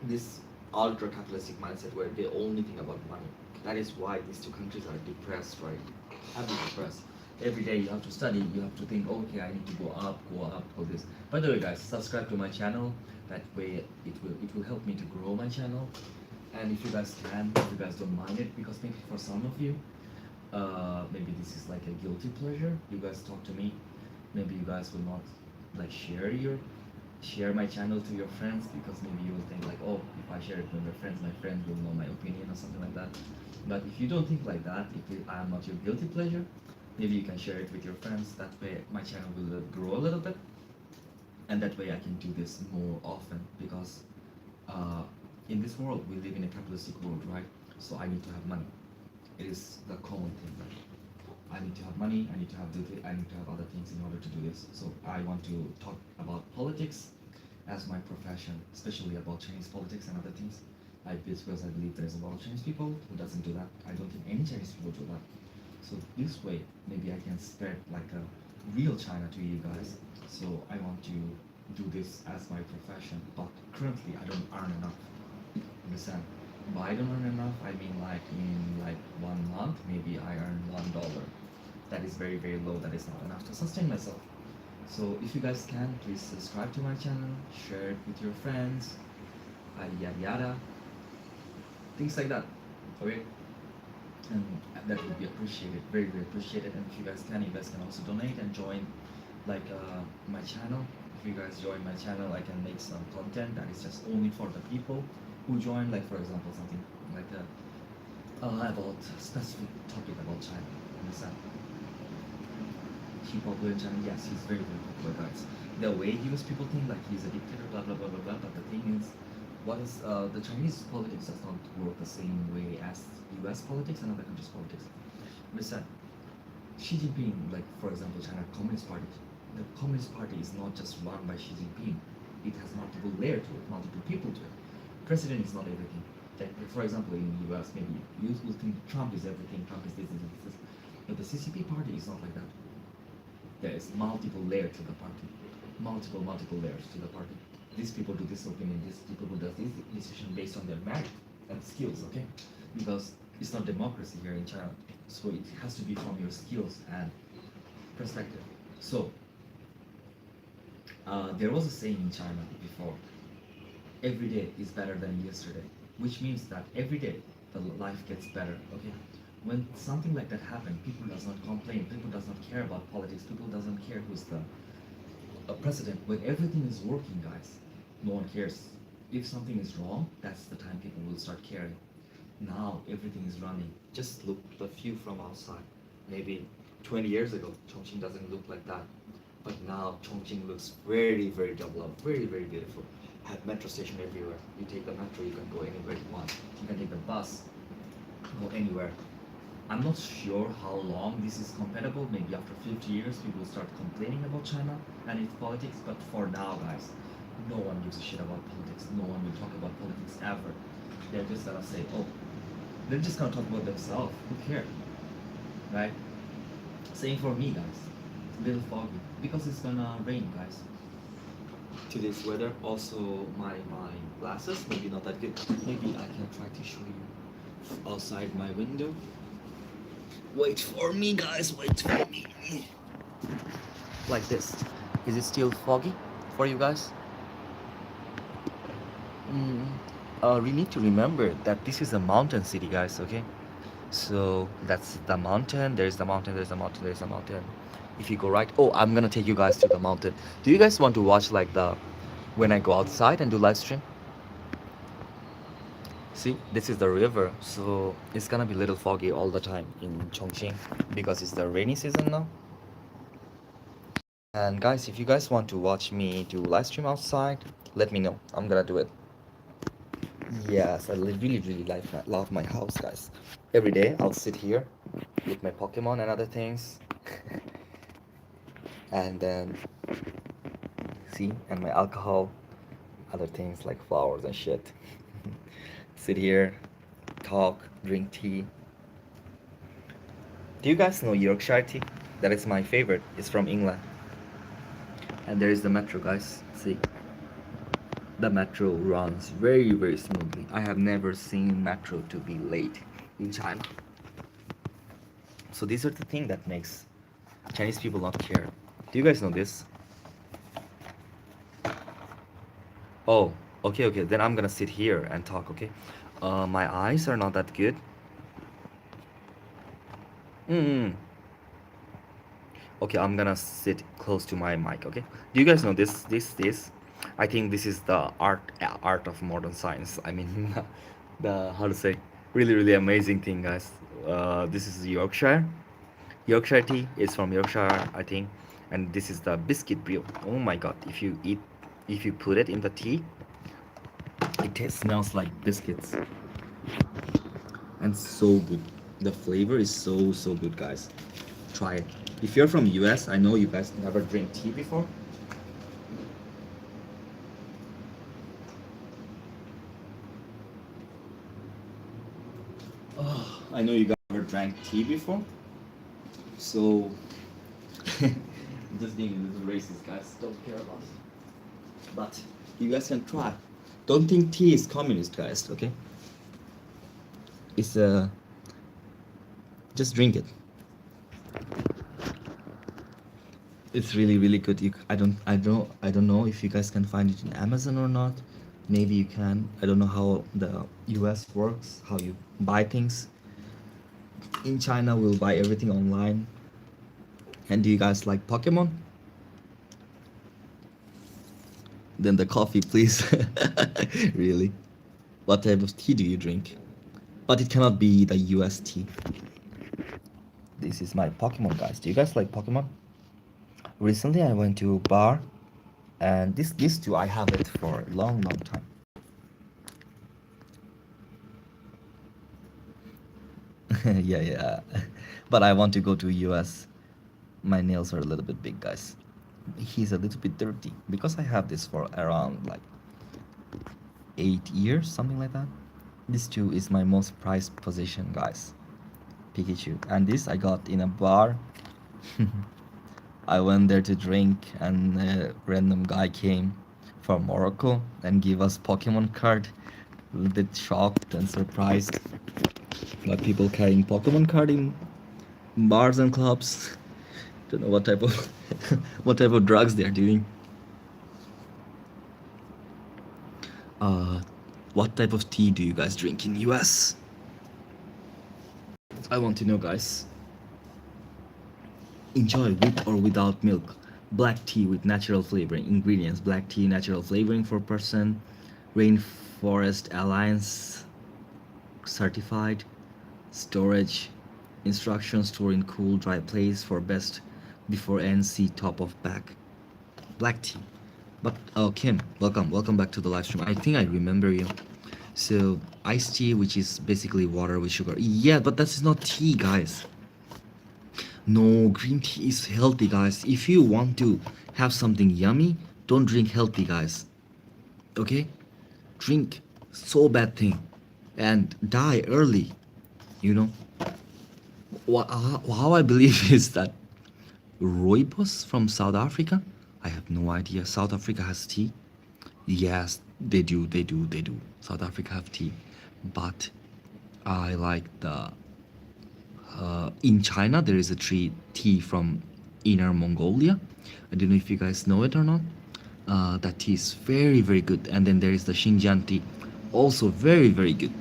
S2: this ultra-capitalistic mindset where they only think about money. That is why these two countries are depressed, right? Heavily depressed. Every day you have to study, you have to think, okay, I need to go up, all this. By the way, guys, subscribe to my channel. That way it will help me to grow my channel. And if you guys can, if you guys don't mind it, because maybe for some of you, maybe this is like a guilty pleasure. You guys talk to me. Maybe you guys will not like share my channel to your friends, because maybe you will think like, oh, if I share it with my friends will know my opinion or something like that. But if you don't think like that, if I am not your guilty pleasure, maybe you can share it with your friends. That way my channel will grow a little bit, and that way I can do this more often, because in this world we live in a capitalistic world, right? so I need to have money. It is the common thing. Right? I need to have money. I need to have I need to have other things in order to do this. So I want to talk about politics as my profession, especially about Chinese politics and other things. Because I believe there's a lot of Chinese people who doesn't do that. I don't think any Chinese people do that. So this way, maybe I can spread like a real China to you guys. So I want to do this as my profession, but currently I don't earn enough. Understand? By I don't earn enough, I mean like in like 1 month, maybe I earn $1. That is very, very low. That is not enough to sustain myself. So if you guys can, please subscribe to my channel, share it with your friends, yada yada, things like that. Okay? And that would be appreciated, very, very appreciated. And if you guys can also donate and join like my channel. If you guys join my channel, I can make some content that is just only for the people who join, like for example something like about specific topic about China. Understand? He popular in China, yes, he's very, very popular, guys. The way US people think like he's a dictator, blah blah blah blah blah. But the thing is, what is the Chinese politics does not work the same way as US politics and other countries' politics. Understand? Xi Jinping, like for example, China Communist Party. The Communist Party is not just run by Xi Jinping. It has multiple layers to it, multiple people to it. President is not everything. Like, for example, in the US, maybe you will think Trump is everything, Trump is this, this, this. But the CCP party is not like that. There is multiple layers to the party. Multiple layers to the party. These people do this opinion, these people do this decision based on their merit and skills, okay? Because it's not democracy here in China. So it has to be from your skills and perspective. So, there was a saying in China before, every day is better than yesterday, which means that every day the life gets better, okay? When something like that happens, people does not complain, people does not care about politics, people doesn't care who's the president. When everything is working, guys, no one cares. If something is wrong, that's the time people will start caring. Now everything is running. Just look the view from outside. Maybe 20 years ago, Chongqing doesn't look like that. But now Chongqing looks very, very developed, very, very beautiful. Have metro station everywhere. You take the metro, you can go anywhere you want. You can take the bus, go anywhere. I'm not sure how long this is compatible. Maybe after 50 years, people will start complaining about China and its politics. But for now, guys, no one gives a shit about politics. No one will talk about politics ever. They're just gonna say, oh, they're just gonna talk about themselves. Who cares? Right? Same for me, guys. A little foggy because it's gonna rain, guys. Today's weather, also my glasses, maybe not that good. Maybe I can try to show you outside my window. Wait for me, guys, wait for me. Like this. Is it still foggy for you guys? We need to remember that this is a mountain city, guys, okay? So that's the mountain, there's the mountain, there's the mountain, there's the mountain. If you go right, oh, I'm gonna take you guys to the mountain. Do you guys want to watch like when I go outside and do live stream? See, this is the river, so it's gonna be a little foggy all the time in Chongqing because it's the rainy season now. And guys, if you guys want to watch me do live stream outside, let me know. I'm gonna do it. Yes, I really, really love my house, guys. Every day I'll sit here with my Pokemon and other things. And then, see, and my alcohol, other things like flowers and shit. Sit here, talk, drink tea. Do you guys know Yorkshire tea? That is my favorite. It's from England. And there is the metro, guys. See, the metro runs very, very smoothly. I have never seen metro to be late in China. So these are the things that makes Chinese people not care. Do you guys know this? Oh, okay, then I'm gonna sit here and talk, okay? My eyes are not that good. Okay, I'm gonna sit close to my mic, okay? Do you guys know this? I think this is the art of modern science. I mean, the how to say, really, really amazing thing, guys. This is Yorkshire tea. It's from Yorkshire, I think. And this is the biscuit brew. Oh my god, if you put it in the tea, it smells like biscuits. and so good. The flavor is so good, guys. Try it. If you're from US, I know you guys never drink tea before. Oh, I know you guys never drank tea before. So just being a little racist, guys. Don't care about it. But you guys can try. Don't think tea is communist, guys. Okay? It's just drink it. It's really good. I don't know if you guys can find it in Amazon or not. Maybe you can. I don't know how the US works, how you buy things. In China, we'll buy everything online. And do you guys like Pokemon? Then the coffee, please. Really? What type of tea do you drink? But it cannot be the US tea. This is my Pokemon, guys. Do you guys like Pokemon? Recently, I went to a bar, and this too, I have it for a long time. Yeah. But I want to go to US. My nails are a little bit big, guys. He's a little bit dirty because I have this for around like 8 years, something like that. This too is my most prized possession, guys. Pikachu. And this I got in a bar. I went there to drink, and a random guy came from Morocco and gave us Pokemon card. A little bit shocked and surprised by people carrying Pokemon card in bars and clubs. Don't know what type of what type of drugs they're doing. What type of tea do you guys drink in US? I want to know, guys. Enjoy with or without milk. Black tea with natural flavoring. Ingredients: black tea, natural flavoring 4%, Rainforest Alliance certified. Storage instructions: store in cool, dry place for best before NC top of pack. Black tea. But oh, Kim, welcome back to the live stream. I think I remember you. So iced tea, which is basically water with sugar. Yeah, but that is not tea, guys. No, green tea is healthy, guys. If you want to have something yummy, don't drink healthy, guys. Okay? Drink so bad thing and die early. You know? How I believe is that rooibos from South Africa. I have no idea. South Africa has tea. Yes, they do. South Africa have tea, but I like the. In China, there is a tea from Inner Mongolia. I don't know if you guys know it or not. That tea is very good. And then there is the Xinjiang tea, also very good.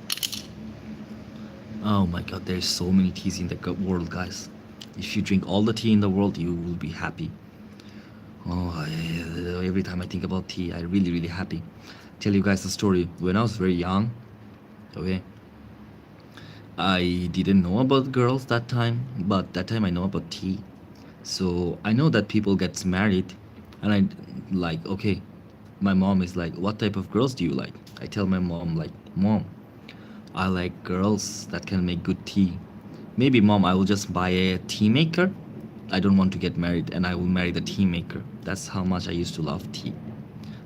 S2: Oh my God, there's so many teas in the world, guys. If you drink all the tea in the world, you will be happy. Oh, every time I think about tea, I really happy. Tell you guys a story. When I was very young, okay, I didn't know about girls that time, but that time I know about tea. So I know that people gets married, and I like, okay, my mom is like, what type of girls do you like? I tell my mom, like, Mom, I like girls that can make good tea. Maybe, Mom, I will just buy a tea maker. I don't want to get married, and I will marry the tea maker. That's how much I used to love tea.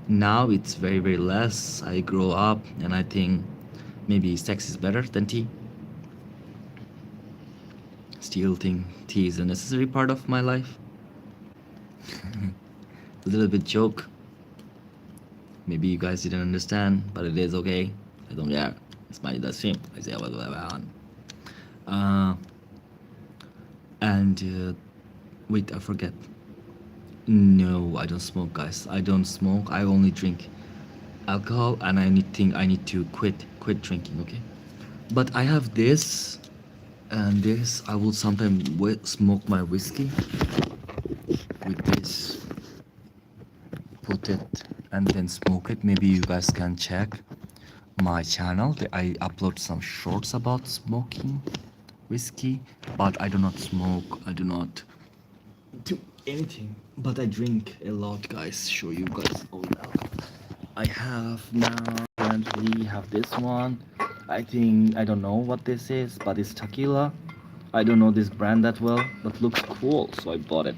S2: Now it's very less. I grow up, and I think maybe sex is better than tea. Still think tea is a necessary part of my life. A little bit joke. Maybe you guys didn't understand, but it is okay. I don't care. It's my stream. I say whatever I want. Wait, I forget. No, I don't smoke, guys. I don't smoke. I only drink alcohol, and I need to quit drinking. Okay, but I have this, and this. I will sometimes smoke my whiskey with this. Put it and then smoke it. Maybe you guys can check my channel. I upload some shorts about smoking whiskey, but I do not smoke. I do not do anything, but I drink a lot, guys. Show you guys. Oh no, I have now currently have this one. I think I don't know what this is, but it's tequila. I don't know this brand that well, but looks cool, so I bought it.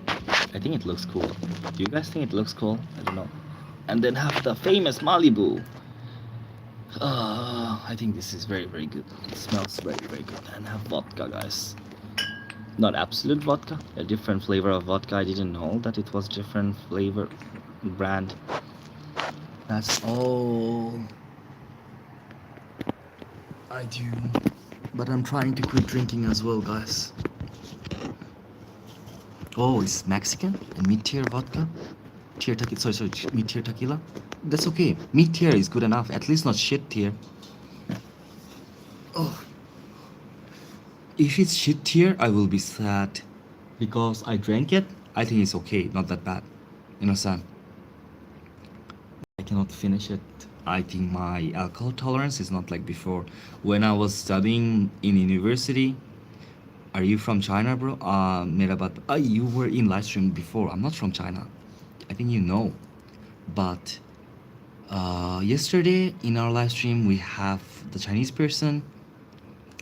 S2: I think it looks cool. Do you guys think it looks cool? I don't know. And then have the famous Malibu. I think this is very, very good. It smells very, very good. And have vodka, guys. Not absolute vodka, a different flavor of vodka. I didn't know that it was different flavor brand. That's all I do. But I'm trying to quit drinking as well, guys. Oh, it's Mexican and mid-tier vodka. Tier tequila, sorry, mid-tier tequila. That's okay. Mid-tier is good enough. At least not shit tier. Oh, if it's shit tier, I will be sad because I drank it. I think it's okay, not that bad. You understand? I cannot finish it. I think my alcohol tolerance is not like before. When I was studying in university, are you from China, bro? Merabat. You were in live stream before. I'm not from China. I think you know. But yesterday in our live stream, we have the Chinese person.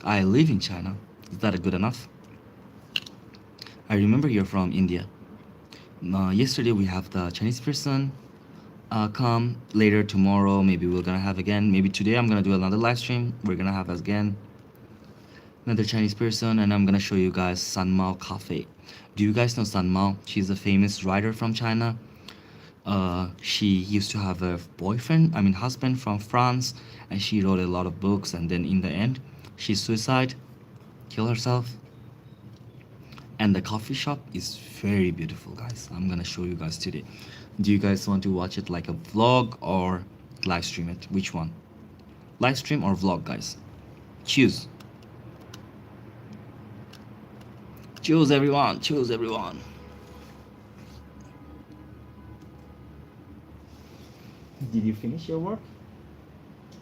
S2: I live in China. Is that good enough? I remember you're from India. Yesterday we have the Chinese person come. Later tomorrow, maybe we're gonna have again. Maybe today I'm gonna do another live stream. We're gonna have again another Chinese person, and I'm gonna show you guys San Mao Cafe. Do you guys know San Mao? She's a famous writer from China. She used to have a husband from France, and she wrote a lot of books, and then in the end, she killed herself. And the coffee shop is very beautiful, guys. I'm gonna show you guys today. Do you guys want to watch it like a vlog or live stream it? Which one? Live stream or vlog, guys? Choose. Choose, everyone. Choose, everyone. Did you finish your work?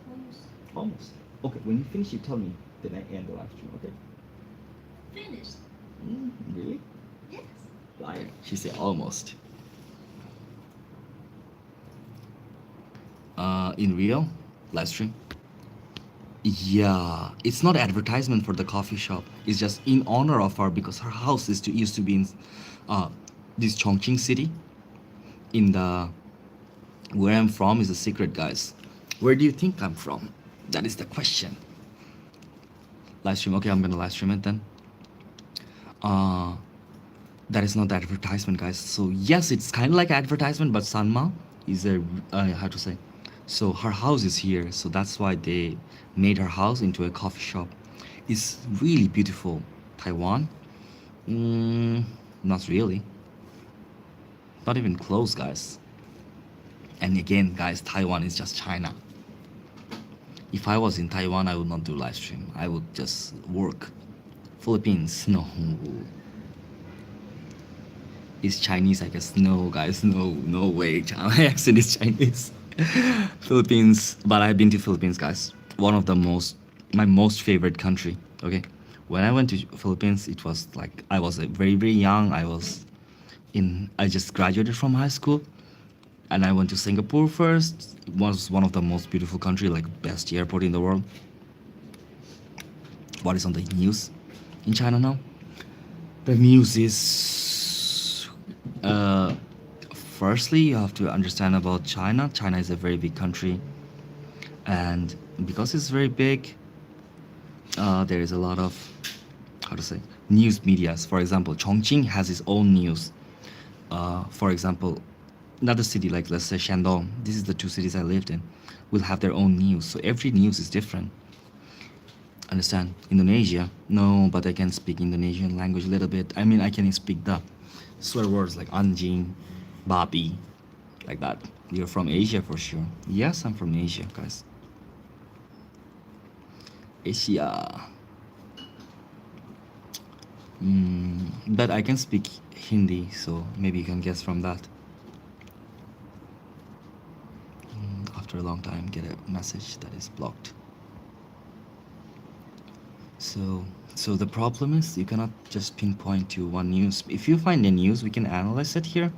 S3: Almost
S2: Almost. Okay, when you finish, you tell me. Then I end the live stream, okay?
S3: finished.
S2: Really?
S3: Yes.
S2: Liar. She said almost. In real live stream? Yeah, it's not advertisement for the coffee shop. It's just in honor of her because her house used to be in this Chongqing city. In the where I'm from is a secret, guys. Where do you think I'm from? That is the question. Live stream. Okay, I'm gonna live stream it then. That is not the advertisement, guys. So yes, it's kind of like advertisement, but Sanma is a how to say. So her house is here, so that's why they made her house into a coffee shop. It's really beautiful. Taiwan? Not really. Not even close, guys. And again, guys, Taiwan is just China. If I was in Taiwan, I would not do live stream. I would just work. Philippines, no. It's Chinese, I guess. No, guys, no way. My accent is Chinese. Philippines, but I've been to Philippines, guys. One of my most favorite country. Okay, when I went to Philippines, it was like I was very, very young. I just graduated from high school, and I went to Singapore first. It was one of the most beautiful country, like best airport in the world. What is on the news in China now? The news is, firstly, you have to understand about China. China is a very big country, and because it's very big, there is a lot of, how to say, news medias. For example, Chongqing has its own news. For example, another city like, let's say, Shandong, this is the two cities I lived in, will have their own news. So every news is different. Understand? Indonesia? No, but I can speak Indonesian language a little bit. I mean, I can speak the swear words like anjing, babi, like that. You're from Asia for sure. Yes, I'm from Asia, guys. Asia. But I can speak Hindi, so maybe you can guess from that. After a long time, get a message that is blocked. So the problem is you cannot just pinpoint to one news. If you find a news, we can analyze it here.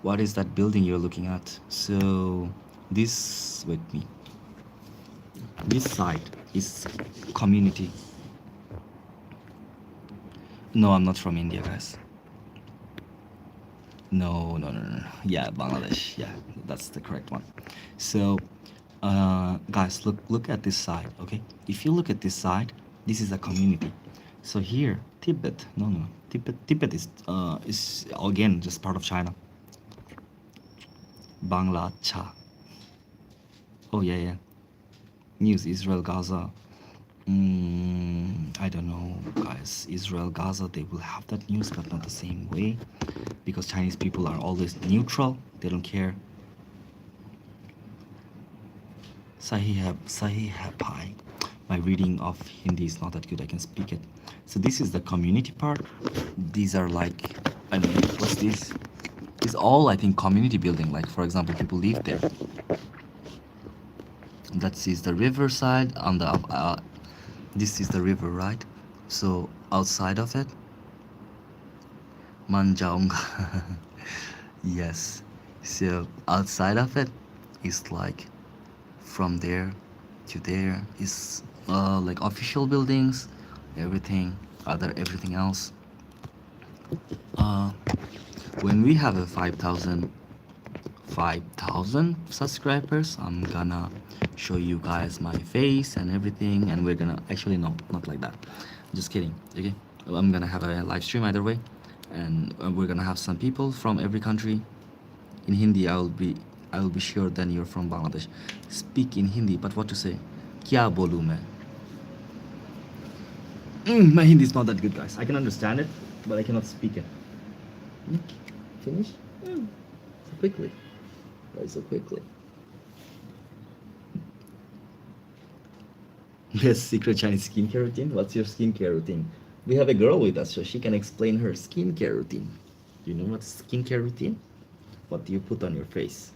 S2: What is that building you're looking at? So this, wait me. this side is community. No, I'm not from India, guys. No. Yeah, Bangladesh. Yeah, that's the correct one. So, guys, look at this side. Okay, if you look at this side, this is a community. So here, Tibet. No. Tibet is again just part of China. Bangla Cha. Oh yeah. News Israel Gaza. I don't know, guys. Israel Gaza, they will have that news, but not the same way, because Chinese people are always neutral. They don't care. Sahih Pai. My reading of Hindi is not that good. I can speak it. So this is the community part. These are like, I mean, what's this? It's all, I think, community building. Like, for example, people live there. That is the riverside on the this is the river, right? So outside of it, Manjaung. Yes. So outside of it is like from there to there is like official buildings, everything else. When we have a 5,000 subscribers, I'm gonna show you guys my face and everything, and we're gonna actually, no, not like that, just kidding. Okay, I'm gonna have a live stream either way, and we're gonna have some people from every country. In Hindi, I will be sure then you're from Bangladesh. Speak in Hindi, but what to say? Kya bolu main? My Hindi is not that good, guys. I can understand it, but I cannot speak it. Finish? So quickly. Why so quickly? Yes, secret Chinese skincare routine. What's your skincare routine? We have a girl with us, so she can explain her skincare routine. You know what's skincare routine? What do you put on your face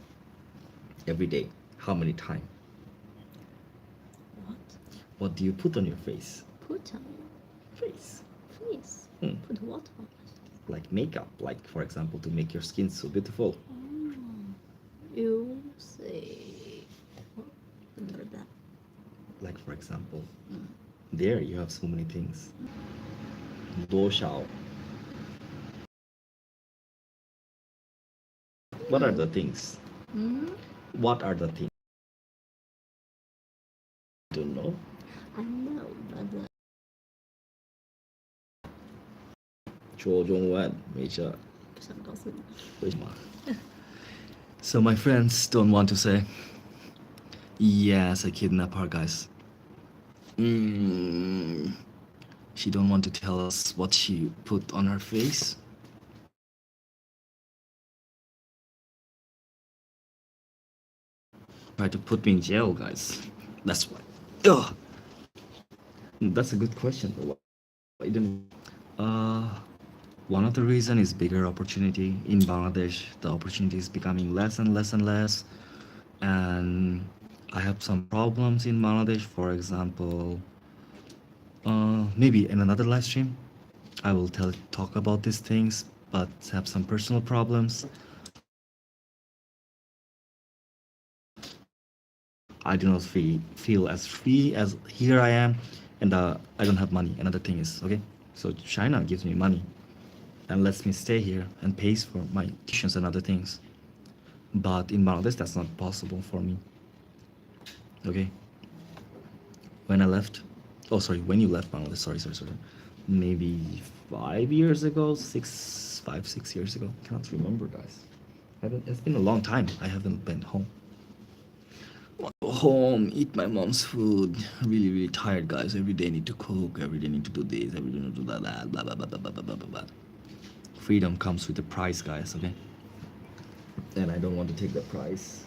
S2: every day? How many times?
S3: What?
S2: What do you put on your face?
S3: Put on
S2: Face.
S3: face.
S2: Hmm.
S3: Put what on?
S2: Like makeup, like for example, to make your skin so beautiful.
S3: Oh, you say. Under that.
S2: Like for example, there you have so many things. Doshao. What are the things? What are the things? Don't know.
S3: I know, but
S2: 卓中文没事，
S3: 不想告诉你。
S2: 为什么？ So my friends don't want to say. Yes, I kidnapped her, guys. She don't want to tell us what she put on her face. Try to put me in jail, guys. That's why. Ugh. That's a good question. Why didn't? One of the reason is bigger opportunity in Bangladesh. The opportunity is becoming less and less and less, and I have some problems in Bangladesh. For example, maybe in another live stream, I will talk about these things, but have some personal problems. I do not feel as free as here I am, and I don't have money. Another thing is, okay, so China gives me money and lets me stay here and pays for my tuitions and other things. But in Bangladesh, that's not possible for me. Okay. When you left Bangladesh, sorry. Maybe 5 years ago, 6 years ago. Can't remember, guys. It's been a long time. I haven't been home. Go home, eat my mom's food. Really, really tired, guys. Every day I need to cook. Every day I need to do this. Every day I need to do that. Blah blah blah blah blah blah blah blah. Freedom comes with a price, guys. Okay. And I don't want to take the price.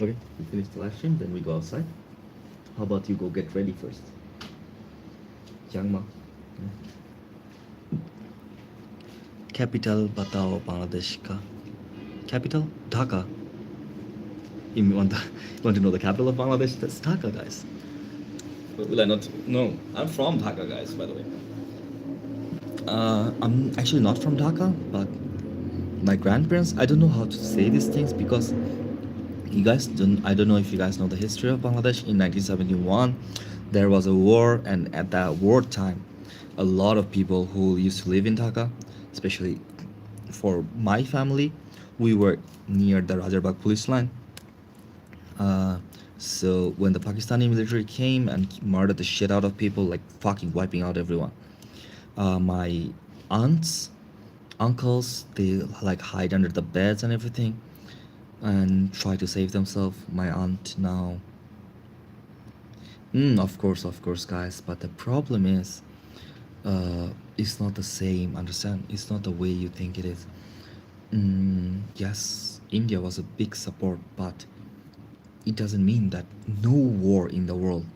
S2: Okay, we finish the live stream, then we go outside. How about you go get ready first? Chiang Mai. Capital Batao Bangladesh ka. Capital? Dhaka. You want to know the capital of Bangladesh? That's Dhaka, guys. Will I not? No, I'm from Dhaka, guys, by the way. I'm actually not from Dhaka, but my grandparents, I don't know how to say these things because you guys don't, I don't know if you guys know the history of Bangladesh. In 1971 there was a war, and at that war time a lot of people who used to live in Dhaka, especially for my family, we were near the Rajarbagh police line. uh, so when the Pakistani military came and murdered the shit out of people, like fucking wiping out everyone, my aunts, uncles, they like hide under the beds and everything and try to save themselves. My aunt now, of course, guys. But the problem is, it's not the same. Understand? It's not the way you think it is. Yes, India was a big support, but it doesn't mean that no war in the world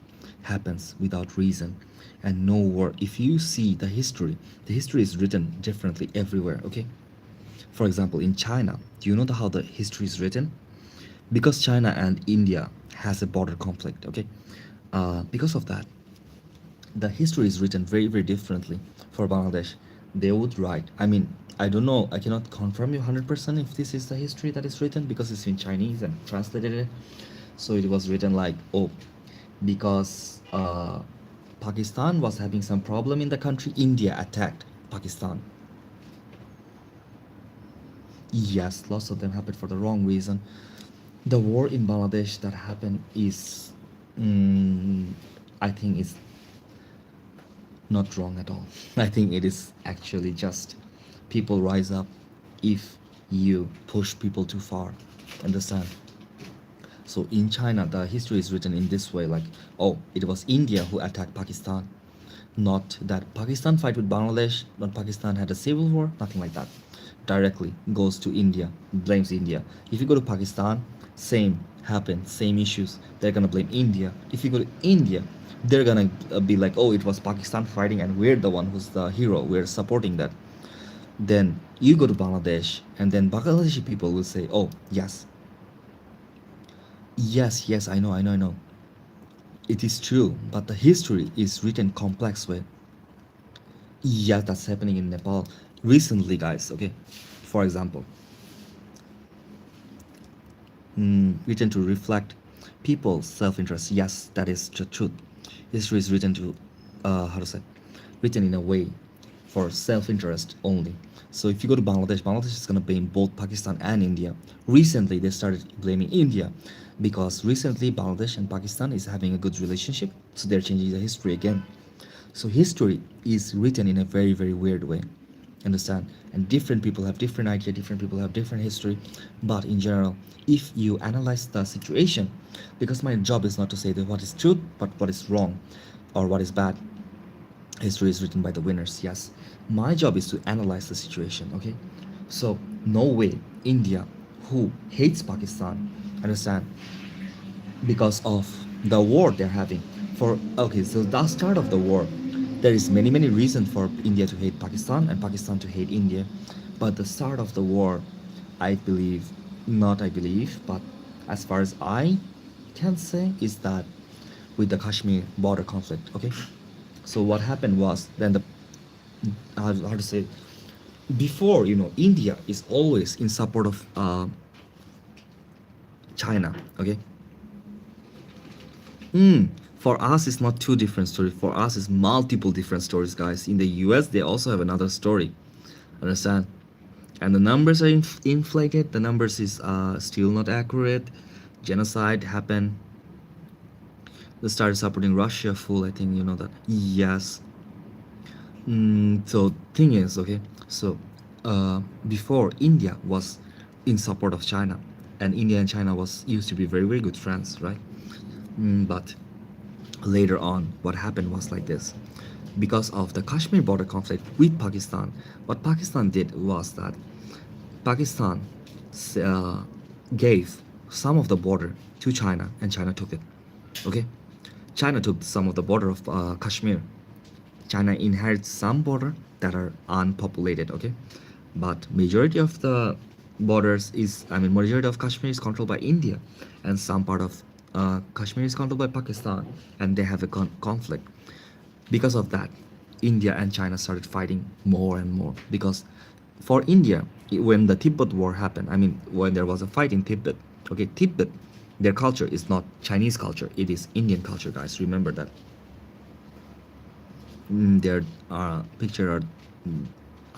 S2: happens without reason. And no war, if you see the history is written differently everywhere, okay? For example, in China, do you know how the history is written? Because China and India has a border conflict, okay? Because of that, the history is written very, very differently. For Bangladesh, they would write, I mean, I don't know, I cannot confirm you 100% if this is the history that is written because it's in Chinese and translated it. So it was written like, oh, because Pakistan was having some problem in the country, India attacked Pakistan. Yes, lots of them happened for the wrong reason. The war in Bangladesh that happened is, mm, I think, is not wrong at all. I think it is actually just people rise up if you push people too far. Understand? So in China, the history is written in this way, like, oh, it was India who attacked Pakistan. Not that Pakistan fight with Bangladesh, not Pakistan had a civil war, nothing like that. Directly goes to India, blames India. If you go to Pakistan, same happened, same issues. They're gonna blame India. If you go to India, they're gonna be like, oh, it was Pakistan fighting and we're the one who's the hero, we're supporting that. Then you go to Bangladesh, and then Bangladeshi people will say, oh, yes, yes, I know. It is true, but the history is written complex way. Yeah, that's happening in Nepal recently, guys. Okay, for example, written to reflect people's self-interest. Yes, that is the truth. History is written to, how to say, written in a way for self-interest only. So if you go to Bangladesh, Bangladesh is gonna blame both Pakistan and India. Recently, they started blaming India because recently Bangladesh and Pakistan is having a good relationship, so they're changing the history again. So history is written in a very, very weird way. Understand? And different people have different idea, different people have different history. But in general, if you analyze the situation, because my job is not to say that what is truth, but what is wrong or what is bad. History is written by the winners, yes. My job is to analyze the situation, okay? So no way India, who hates Pakistan, understand, because of the war they're having. For okay, so the start of the war, there is many, many reasons for India to hate Pakistan and Pakistan to hate India. But the start of the war, I believe, not I believe, but as far as I can say, is that with the Kashmir border conflict, okay? So what happened was then the, how to say, before, India is always in support of China, okay? For us, it's not two different stories. For us, it's multiple different stories, guys. In the US, they also have another story. Understand? And the numbers are inflated. The numbers is still not accurate. Genocide happened. They started supporting Russia full. I think you know that. Yes. So thing is, okay. So before, India was in support of China, and India and China was used to be very, very good friends, right? But later on, what happened was like this. Because of the Kashmir border conflict with Pakistan, what Pakistan did was that Pakistan gave some of the border to China, and China took it. Okay, China took some of the border of Kashmir. China inherits some border that are unpopulated. Okay, but majority of the borders is, majority of Kashmir is controlled by India, and some part of Kashmir is controlled by Pakistan, and they have a conflict. Because of that, India and China started fighting more and more because for India, when the Tibet War happened, I mean, when there was a fight in Tibet, okay, Tibet, their culture is not Chinese culture, it is Indian culture, guys. Remember that. There are picture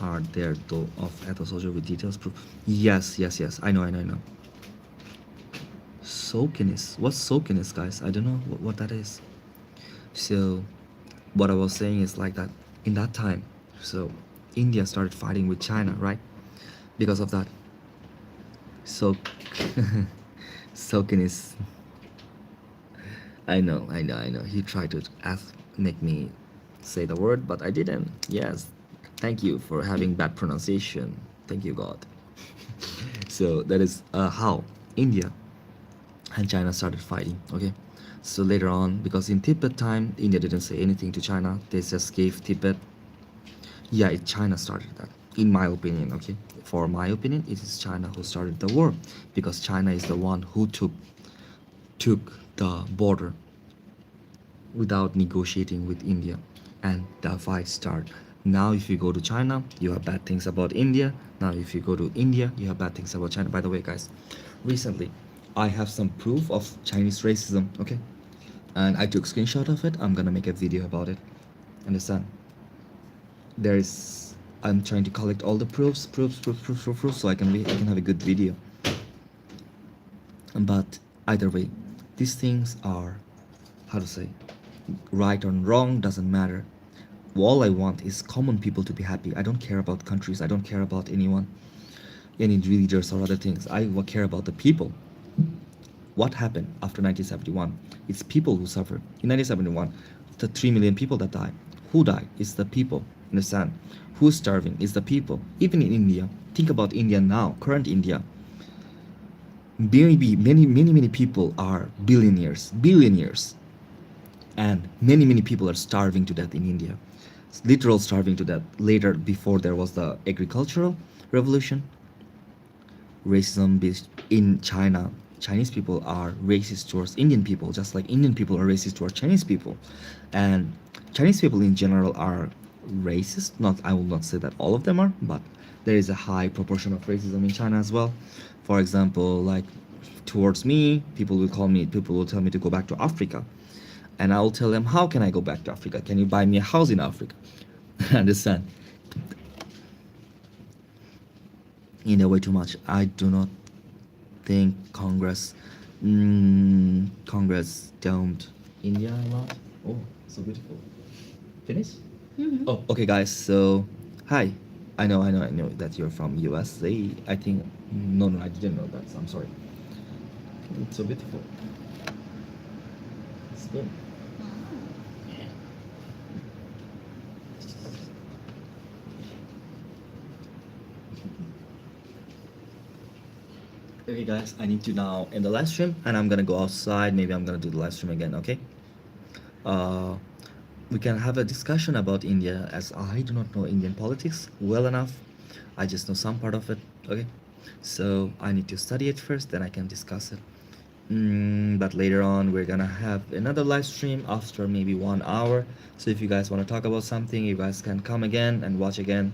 S2: are there though of Eto soldier with details proof. Yes, yes, yes. I know, I know, I know. Sokenis. What's Sokenis, guys? I don't know what that is. So, what I was saying is like that in that time. So, India started fighting with China, right? Because of that. So, Sokenis. I know, I know, I know. He tried to make me say the word, but I didn't. Yes. Thank you for having bad pronunciation. Thank you, God. So that is how India and China started fighting. Okay. So later on, because in Tibet time, India didn't say anything to China. They just gave Tibet. Yeah, China started that. In my opinion, okay. For my opinion, it is China who started the war because China is the one who took the border without negotiating with India, and the fight started. Now, if you go to China, you have bad things about India. Now, if you go to India, you have bad things about China. By the way, guys, recently I have some proof of Chinese racism, okay? And I took screenshot of it. I'm gonna make a video about it. Understand? I'm trying to collect all the proofs, so I can have a good video. But either way, these things are, how to say, right or wrong doesn't matter. All I want is common people to be happy. I don't care about countries. I don't care about anyone, any leaders or other things. I care about the people. What happened after 1971? It's people who suffered. In 1971, the 3 million people that died. Who died? It's the people. Understand? Who's starving? It's the people. Even in India, think about India now, current India. Many people are billionaires, and many people are starving to death in India. Literal starving to death. Later, before there was the agricultural revolution, racism based in China. Chinese people are racist towards Indian people, just like Indian people are racist towards Chinese people. And Chinese people in general are racist. I will not say that all of them are, but there is a high proportion of racism in China as well. For example, like towards me, people will tell me to go back to Africa. And I will tell them, how can I go back to Africa? Can you buy me a house in Africa? Understand? In a way too much. I do not think Congress don't India a lot. Oh, so beautiful. Finish?
S3: Mhm.
S2: Oh, okay, guys. So, hi. I know that you're from USA. I think. No, I didn't know that. So I'm sorry. It's so beautiful. It's good. Okay, guys, I need to now end the live stream, and I'm gonna go outside. Maybe I'm gonna do the live stream again. Okay. We can have a discussion about India, as I do not know Indian politics well enough. I just know some part of it. Okay. So I need to study it first, then I can discuss it. But later on, we're gonna have another live stream after maybe 1 hour. So if you guys want to talk about something, you guys can come again and watch again.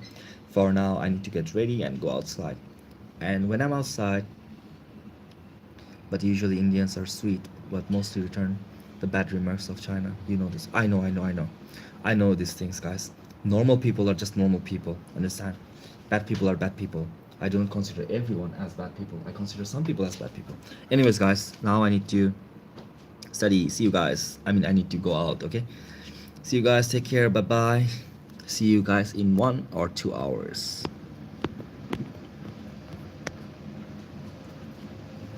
S2: For now, I need to get ready and go outside. And when I'm outside, but usually Indians are sweet, but mostly return the bad remarks of China. You know this. I know. I know these things, guys. Normal people are just normal people. Understand? Bad people are bad people. I don't consider everyone as bad people. I consider some people as bad people. Anyways, guys, now I need to study. See you guys. I need to go out, okay? See you guys. Take care. Bye-bye. See you guys in 1 or 2 hours.